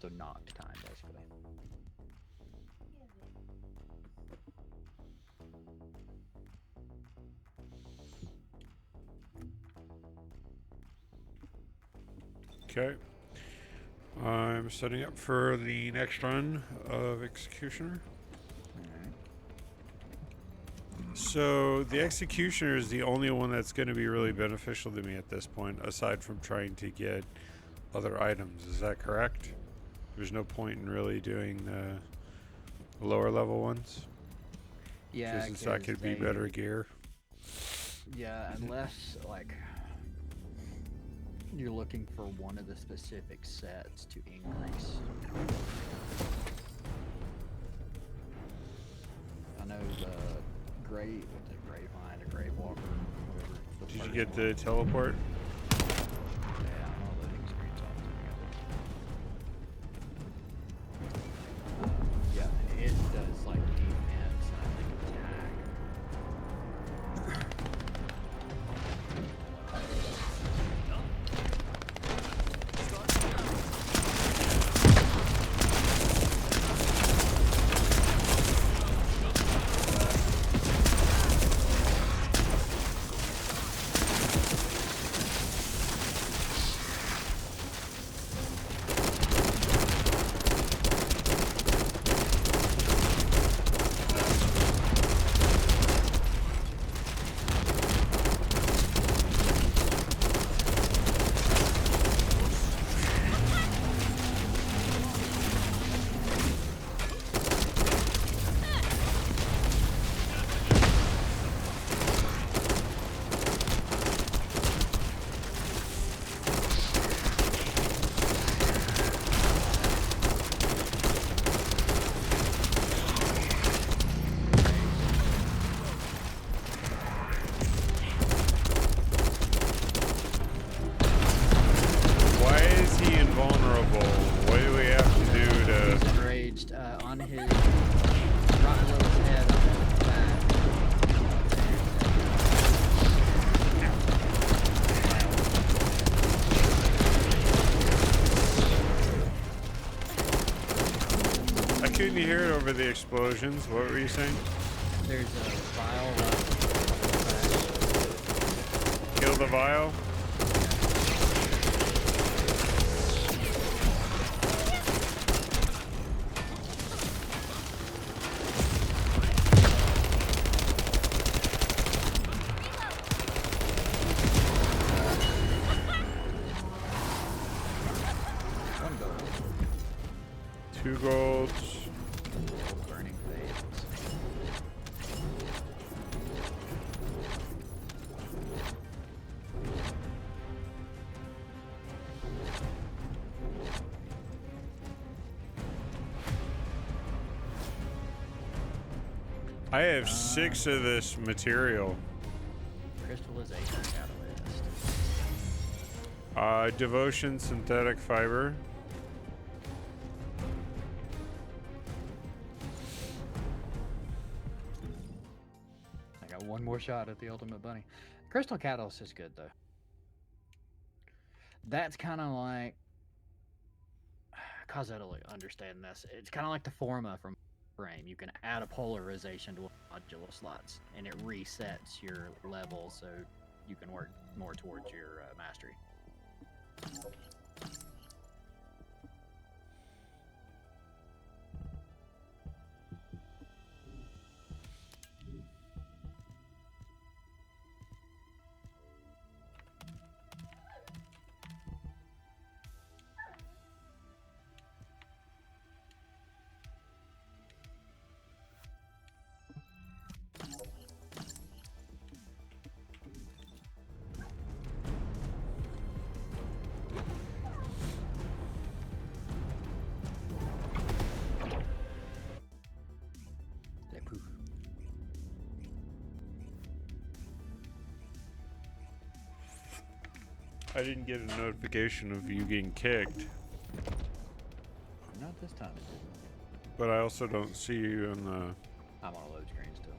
[SPEAKER 5] So knocked time, basically.
[SPEAKER 1] Okay. I'm setting up for the next run of Executioner. So the Executioner is the only one that's going to be really beneficial to me at this point, aside from trying to get other items. Is that correct? There's no point in really doing the lower level ones?
[SPEAKER 5] Yeah,
[SPEAKER 1] since that could be better gear.
[SPEAKER 5] Yeah, unless, like, you're looking for one of the specific sets to increase. I know the Grave Hind or Grave Walker, whatever.
[SPEAKER 1] Did you get the teleport?
[SPEAKER 5] Yeah, I'm all loading screens off together. Yeah, it does like defense and I think attack.
[SPEAKER 1] Why is he invulnerable? What do we have to do to...
[SPEAKER 5] He's enraged on his right below his head, on his back.
[SPEAKER 1] I couldn't hear it over the explosions. What were you saying?
[SPEAKER 5] There's a vial left.
[SPEAKER 1] Kill the vial?
[SPEAKER 5] One gold.
[SPEAKER 1] 2 golds.
[SPEAKER 5] Burning phase.
[SPEAKER 1] I have 6 of this material.
[SPEAKER 5] Crystallization catalyst.
[SPEAKER 1] Devotion synthetic fiber.
[SPEAKER 5] I got one more shot at the ultimate bunny. Crystal catalyst is good though. That's kind of like, cause it'll understand this. It's kind of like the Forma from Frame. You can add a polarization to modular slots, and it resets your level so you can work more towards your mastery.
[SPEAKER 1] I didn't get a notification of you getting kicked.
[SPEAKER 5] Not this time. It didn't.
[SPEAKER 1] But I also don't see you in the...
[SPEAKER 5] I'm on a load screen still.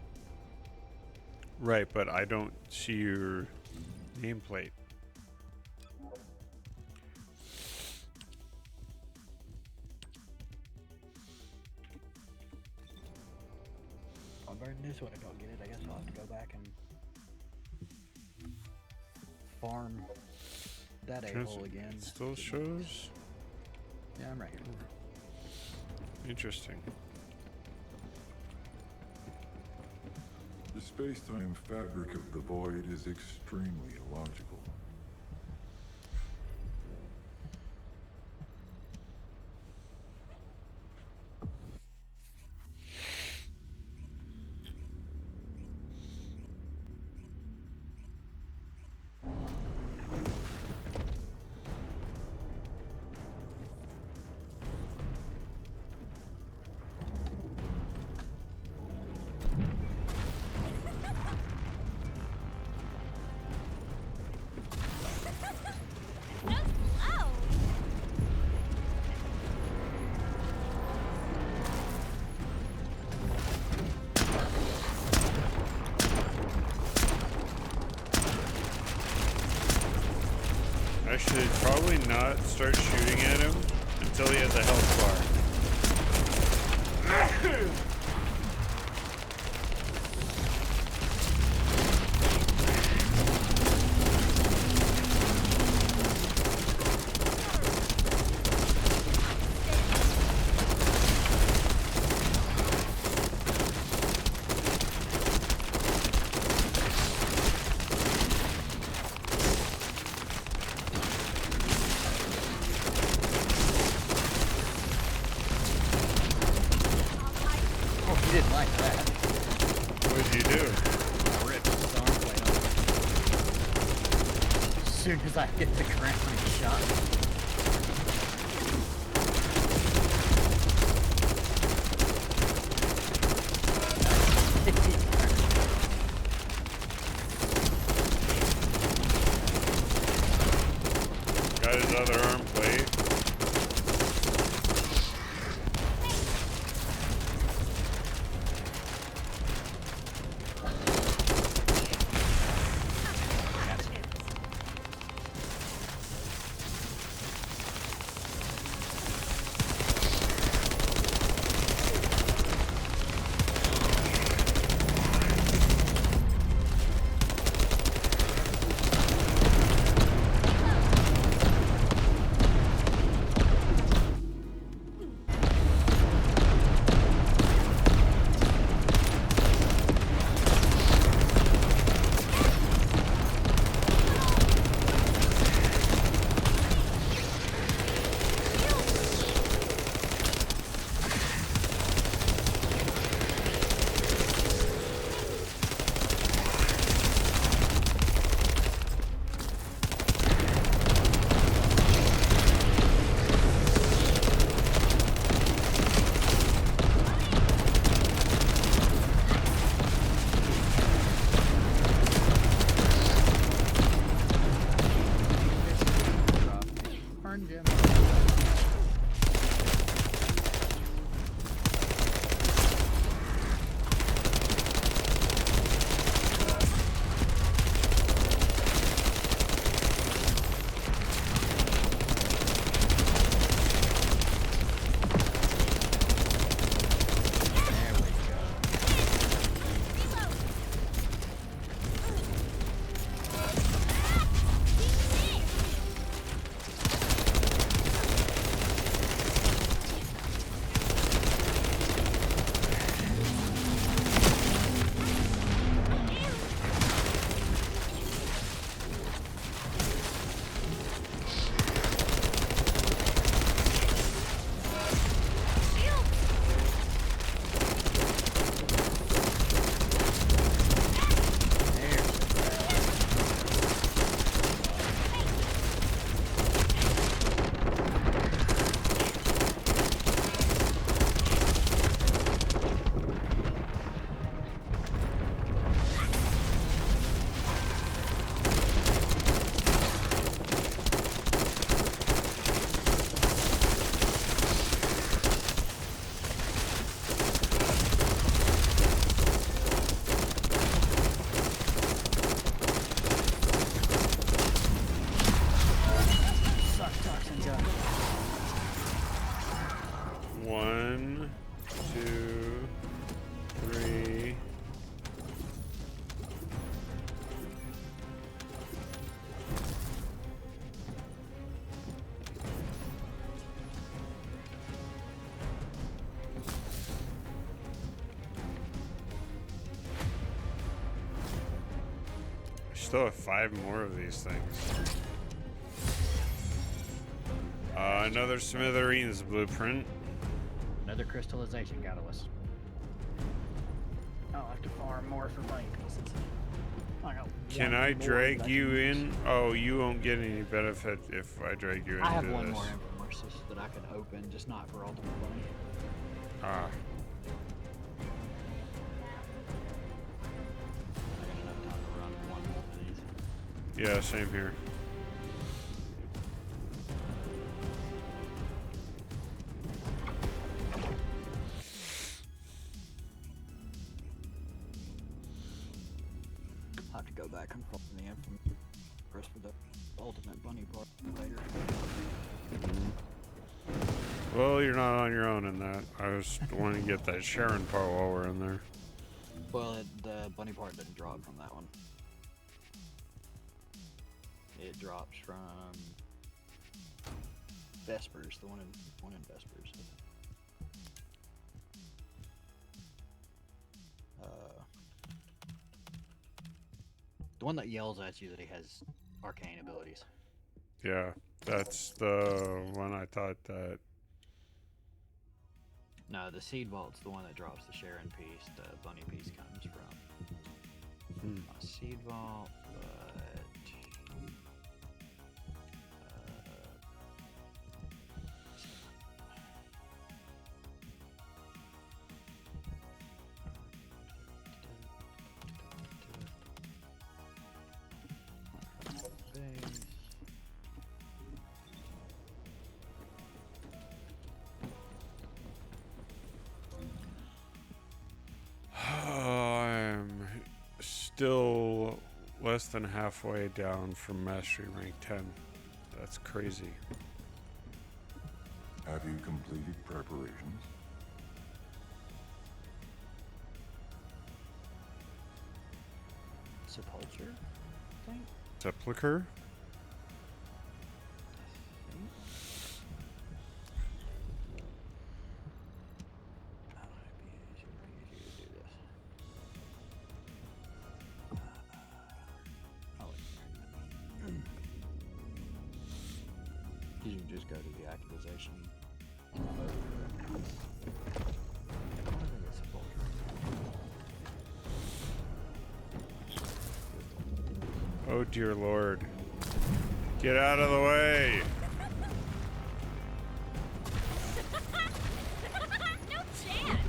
[SPEAKER 1] Right, but I don't see your nameplate.
[SPEAKER 5] I'll burn this when I don't get it. I guess I'll have to go back and farm that a-hole again.
[SPEAKER 1] It still shows?
[SPEAKER 5] Yeah, I'm right here.
[SPEAKER 1] Interesting.
[SPEAKER 13] The space-time fabric of the void is extremely illogical.
[SPEAKER 1] I should probably not start shooting at him until he has a health bar.
[SPEAKER 5] Didn't like that.
[SPEAKER 1] What did you do?
[SPEAKER 5] I ripped his arm plate off. As soon as I hit the ground, he shot me.
[SPEAKER 1] Got his other arm plate. still have 5 more of these things. Another Smithereens blueprint.
[SPEAKER 5] Another crystallization catalyst. I'll have to farm more for bunny pieces.
[SPEAKER 1] Can I drag you in? Oh, you won't get any benefit if I drag you into this.
[SPEAKER 5] I have one more Infomersis that I can open, just not for Ultimate Bunny.
[SPEAKER 1] Ah.
[SPEAKER 5] I got enough time to run one more of these.
[SPEAKER 1] Yeah, same here.
[SPEAKER 5] I'll have to go back and farm the Infomersis for the Ultimate Bunny part later.
[SPEAKER 1] Well, you're not on your own in that. I was wanting to get that Sharon part while we're in there.
[SPEAKER 5] Well, the bunny part didn't drop from that one. It drops from Vespers, the one in Vespers. The one that yells at you that he has arcane abilities.
[SPEAKER 1] Yeah, that's the one I thought that.
[SPEAKER 5] No, the Seed Vault's the one that drops the Sharon piece, the bunny piece comes from. Seed Vault, but...
[SPEAKER 1] I'm still less than halfway down from Mastery Rank 10. That's crazy.
[SPEAKER 13] Have you completed preparations?
[SPEAKER 5] Sepulture, I think?
[SPEAKER 1] Sepulcher?
[SPEAKER 5] You can just go to the activization.
[SPEAKER 1] Oh dear Lord. Get out of the way!
[SPEAKER 3] No chance.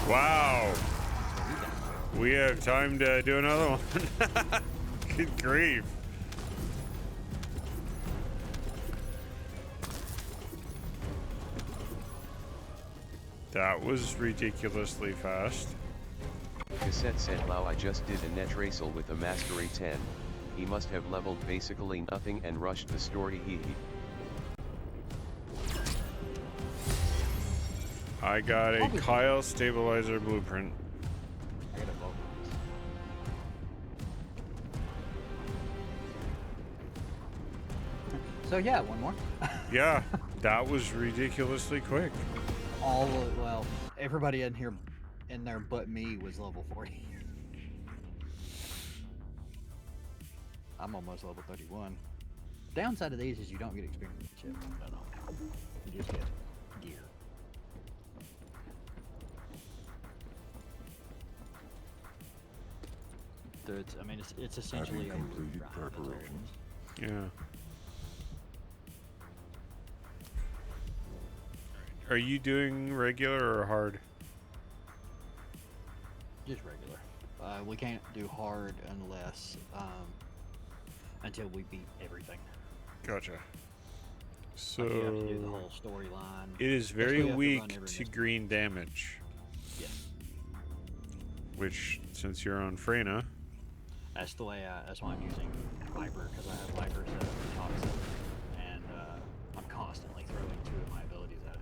[SPEAKER 1] Wow. We have time to do another one. Good grief. That was ridiculously fast.
[SPEAKER 12] Cassette said, "Wow, I just did a net racial with a Mastery 10. He must have leveled basically nothing and rushed the story, hee hee."
[SPEAKER 1] I got a Kyle stabilizer blueprint.
[SPEAKER 5] I got a vote. So yeah, one more.
[SPEAKER 1] Yeah, that was ridiculously quick.
[SPEAKER 5] Well, everybody in there but me was level 40. I'm almost level 31. Downside of these is you don't get experience chip. No. You just get gear. It's essentially
[SPEAKER 13] Have you completed preparations?
[SPEAKER 1] Yeah. Are you doing regular or hard?
[SPEAKER 5] Just regular. We can't do hard unless until we beat everything.
[SPEAKER 1] Gotcha. So
[SPEAKER 5] Like you have to do the whole storyline.
[SPEAKER 1] it is very weak to green damage.
[SPEAKER 5] Yes.
[SPEAKER 1] Which, since you're on Freyna,
[SPEAKER 5] That's the way. That's why I'm using Viper, because I have Viper set up for Toxin, and I'm constantly throwing 2 of my abilities at it.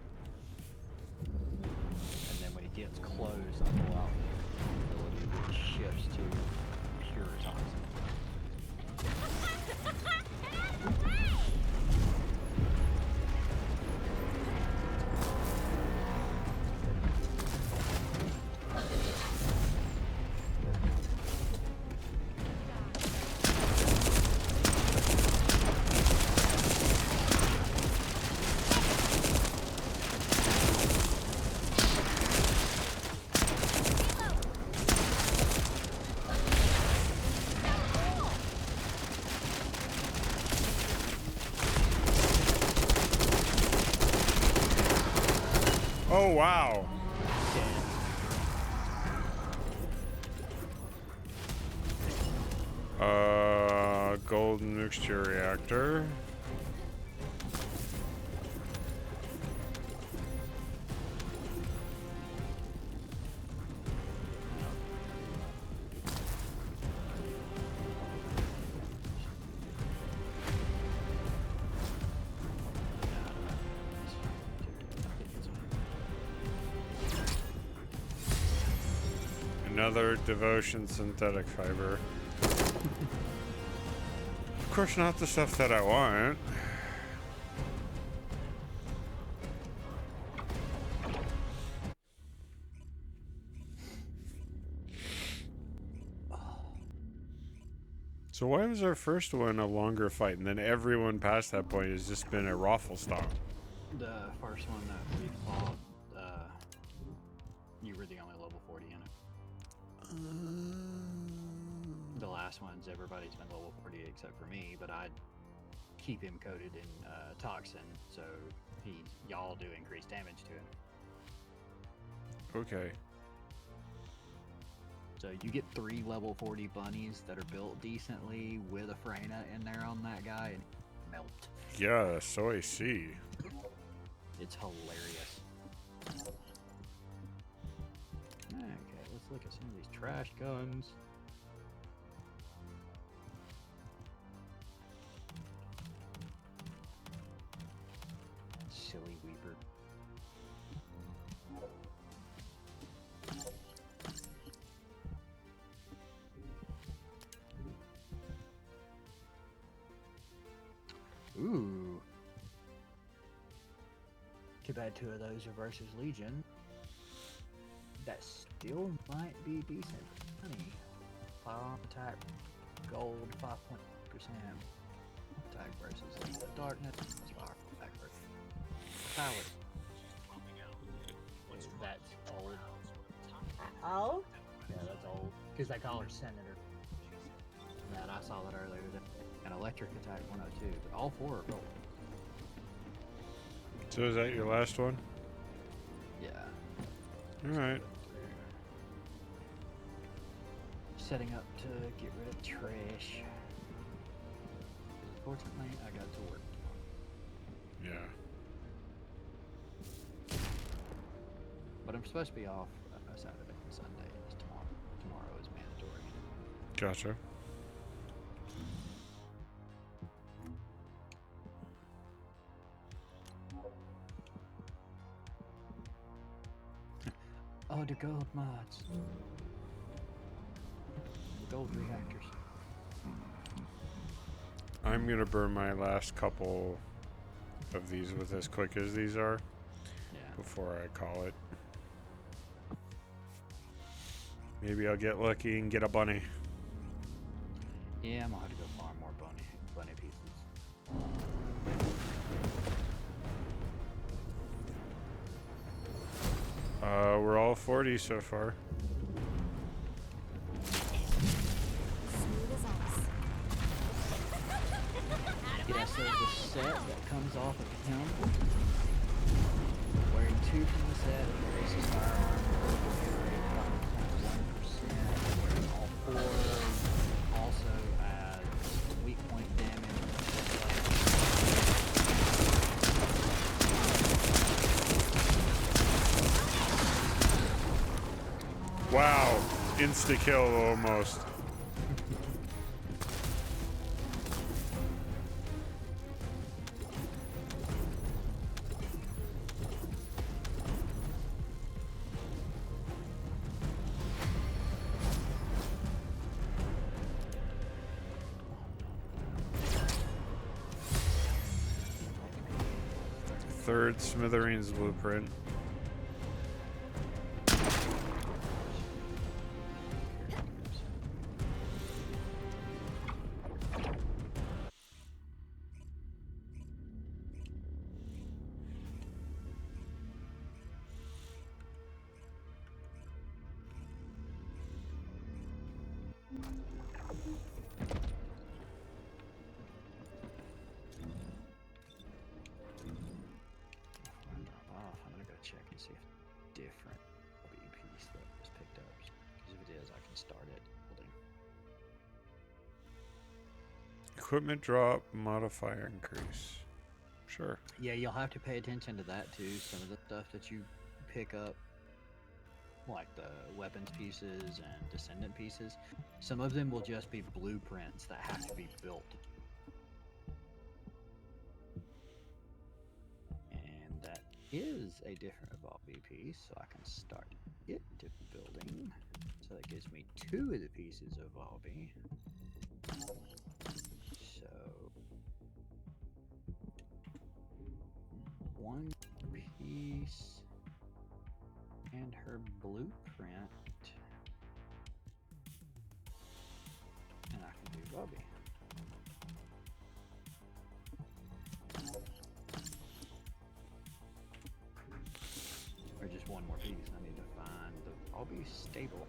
[SPEAKER 5] And then when he gets close, I pull out the ability which shifts to pure Toxin.
[SPEAKER 1] Oh, wow. Golden mixture reactor. Another devotion synthetic fiber. Of course, not the stuff that I want. So why was our first one a longer fight, and then everyone past that point has just been a raffle stop?
[SPEAKER 5] The first one that we fought, you were the only level 40 in it. The last ones, everybody's been level 40 except for me, but I'd keep him coated in Toxin, so y'all do increased damage to him.
[SPEAKER 1] Okay.
[SPEAKER 5] So you get 3 level 40 bunnies that are built decently with a Freyna in there on that guy, and melt.
[SPEAKER 1] Yeah, so I see.
[SPEAKER 5] It's hilarious. Okay, let's look at some of these trash guns. Silly Weeper. Ooh. Too bad 2 of those are versus Legion. That still might be decent money. Firearm attack, gold, 5% attack versus the darkness. Fire attack versus power. That's old. Oh? Yeah, that's old. Because they call her Senator. That I saw that earlier today. An electric attack 102, but all 4 are gold.
[SPEAKER 1] So is that your last one?
[SPEAKER 5] Yeah.
[SPEAKER 1] Alright.
[SPEAKER 5] Setting up to get rid of trash. Fortunately, I got to work tomorrow.
[SPEAKER 1] Yeah.
[SPEAKER 5] But I'm supposed to be off Saturday and Sunday. It's tomorrow. Tomorrow is mandatory.
[SPEAKER 1] Gotcha.
[SPEAKER 5] Oh, the gold mods. The gold reactors.
[SPEAKER 1] I'm gonna burn my last couple of these with as quick as these are.
[SPEAKER 5] Yeah.
[SPEAKER 1] Before I call it. Maybe I'll get lucky and get a bunny.
[SPEAKER 5] Yeah, I'm gonna have to go farm more bunny pieces.
[SPEAKER 1] We're all 40 so far.
[SPEAKER 5] Yeah, so the set that comes off of him, wearing 2 from the set, increases firearm, hit rate 5.1%, wearing all 4, also adds weak point damage.
[SPEAKER 1] Wow, insta kill almost. third Smithereens blueprint.
[SPEAKER 5] I'm gonna go check and see if different piece that was picked up. Because if it is, I can start it building.
[SPEAKER 1] Equipment drop, modifier increase. Sure.
[SPEAKER 5] Yeah, you'll have to pay attention to that too. Some of the stuff that you pick up, like the weapons pieces and Descendant pieces, some of them will just be blueprints that have to be built. And that is a different Evolve piece, so I can start it to building. So that gives me 2 of the pieces of Evolve. So 1 piece and her blueprint, and I can do Bobby. Or just 1 more piece. I need to find the Bobby stable.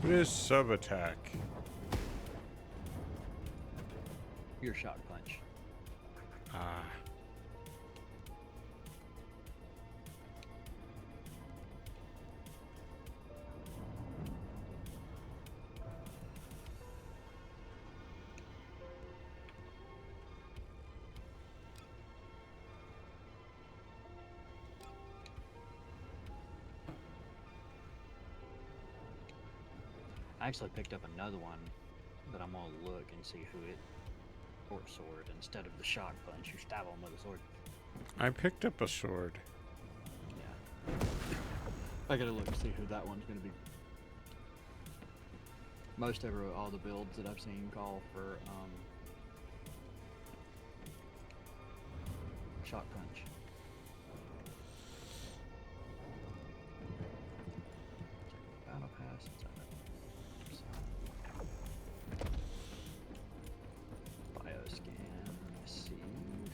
[SPEAKER 1] What is sub attack?
[SPEAKER 5] Your shock punch.
[SPEAKER 1] Ah.
[SPEAKER 5] I actually picked up another one, but I'm gonna look and see who it or sword instead of the shock punch. You stab them with a sword.
[SPEAKER 1] I picked up a sword.
[SPEAKER 5] Yeah. I gotta look and see who that one's gonna be. All the builds that I've seen call for shock punch. Battle pass. Bioscan. Receive.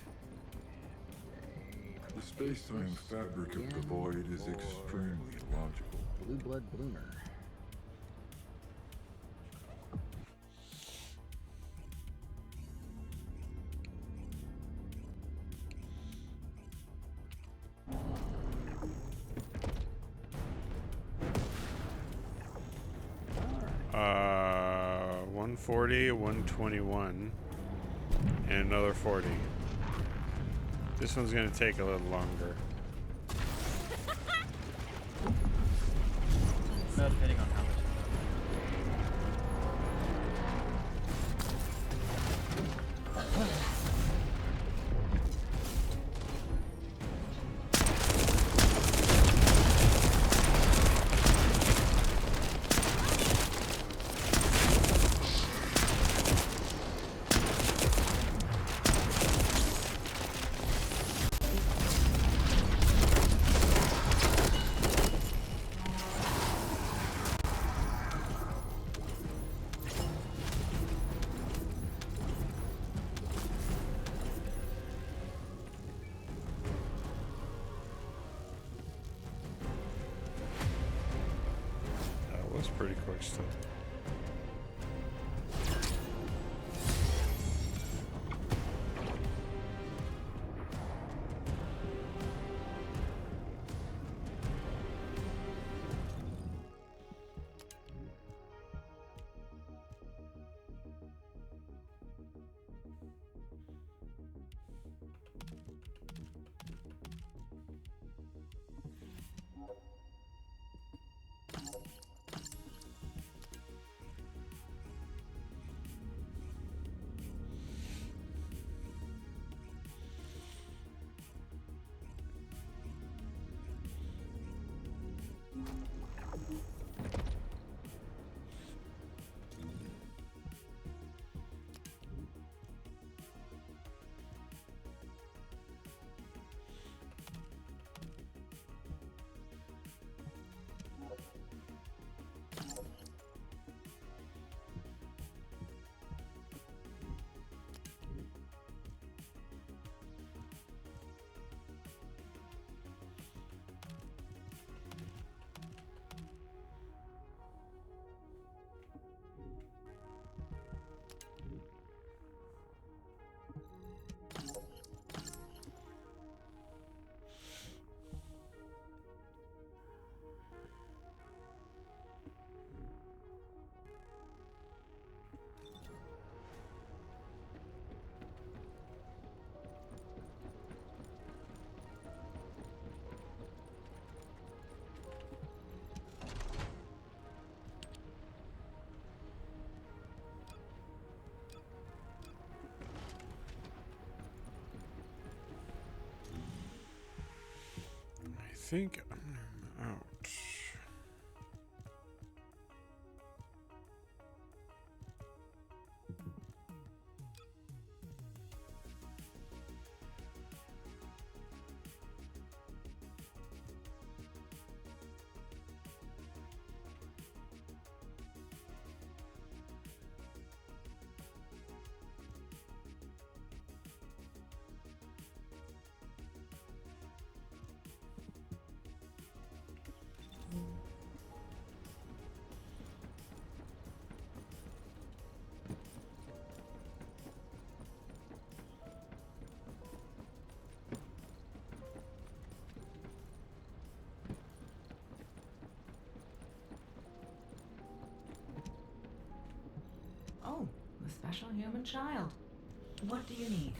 [SPEAKER 13] The space-time fabric of the void is extremely logical.
[SPEAKER 5] Blue blood bloomer.
[SPEAKER 1] Uh, 140, 121, and another 40. This one's gonna take a little longer.
[SPEAKER 5] No, depending on how much.
[SPEAKER 1] That was pretty quick still. think I'm out.
[SPEAKER 11] Oh, the special human child. What do you need?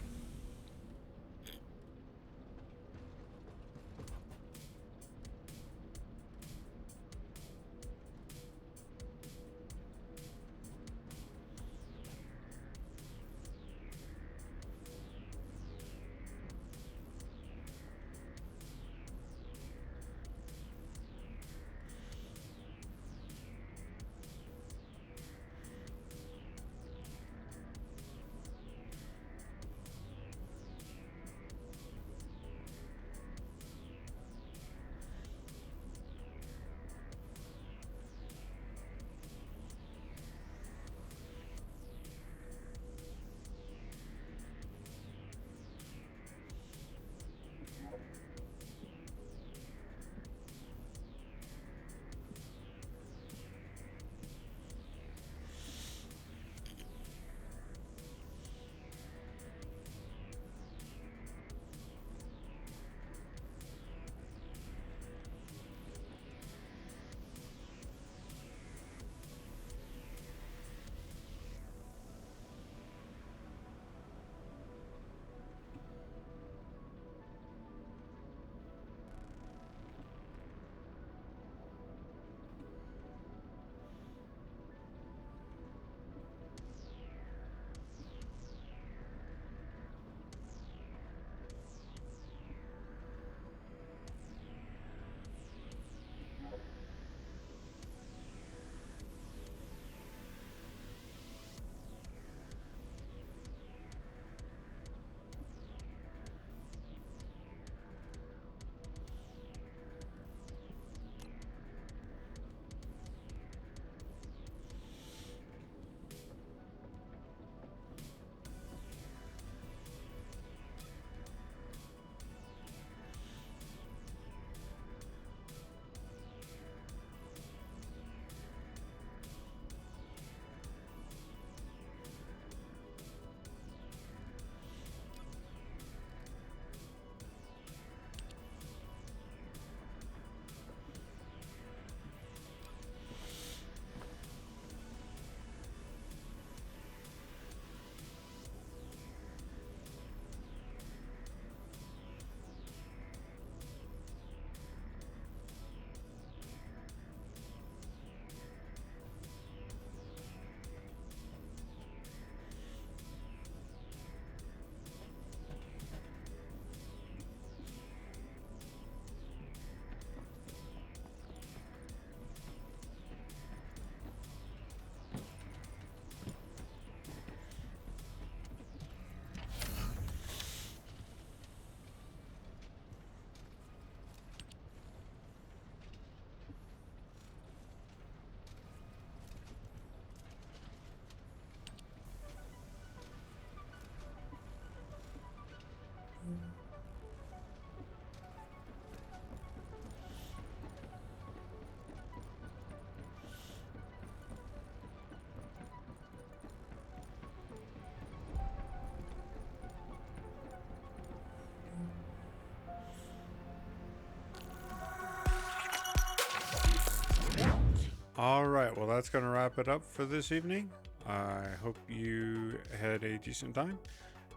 [SPEAKER 1] All right, well, that's going to wrap it up for this evening. I hope you had a decent time,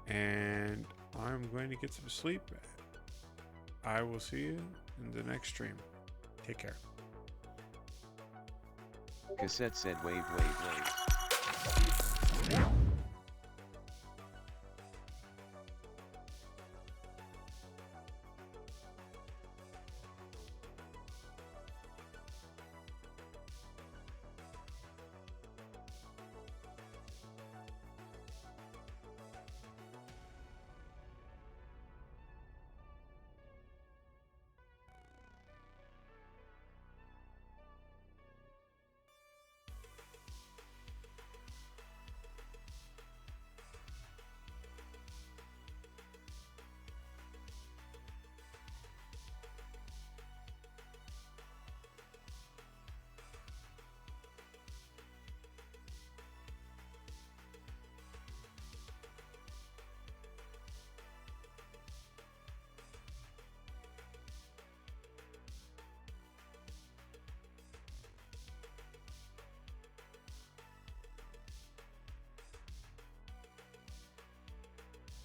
[SPEAKER 1] and I'm going to get some sleep. I will see you in the next stream. Take care.
[SPEAKER 12] Cassette said wave, wave, wave.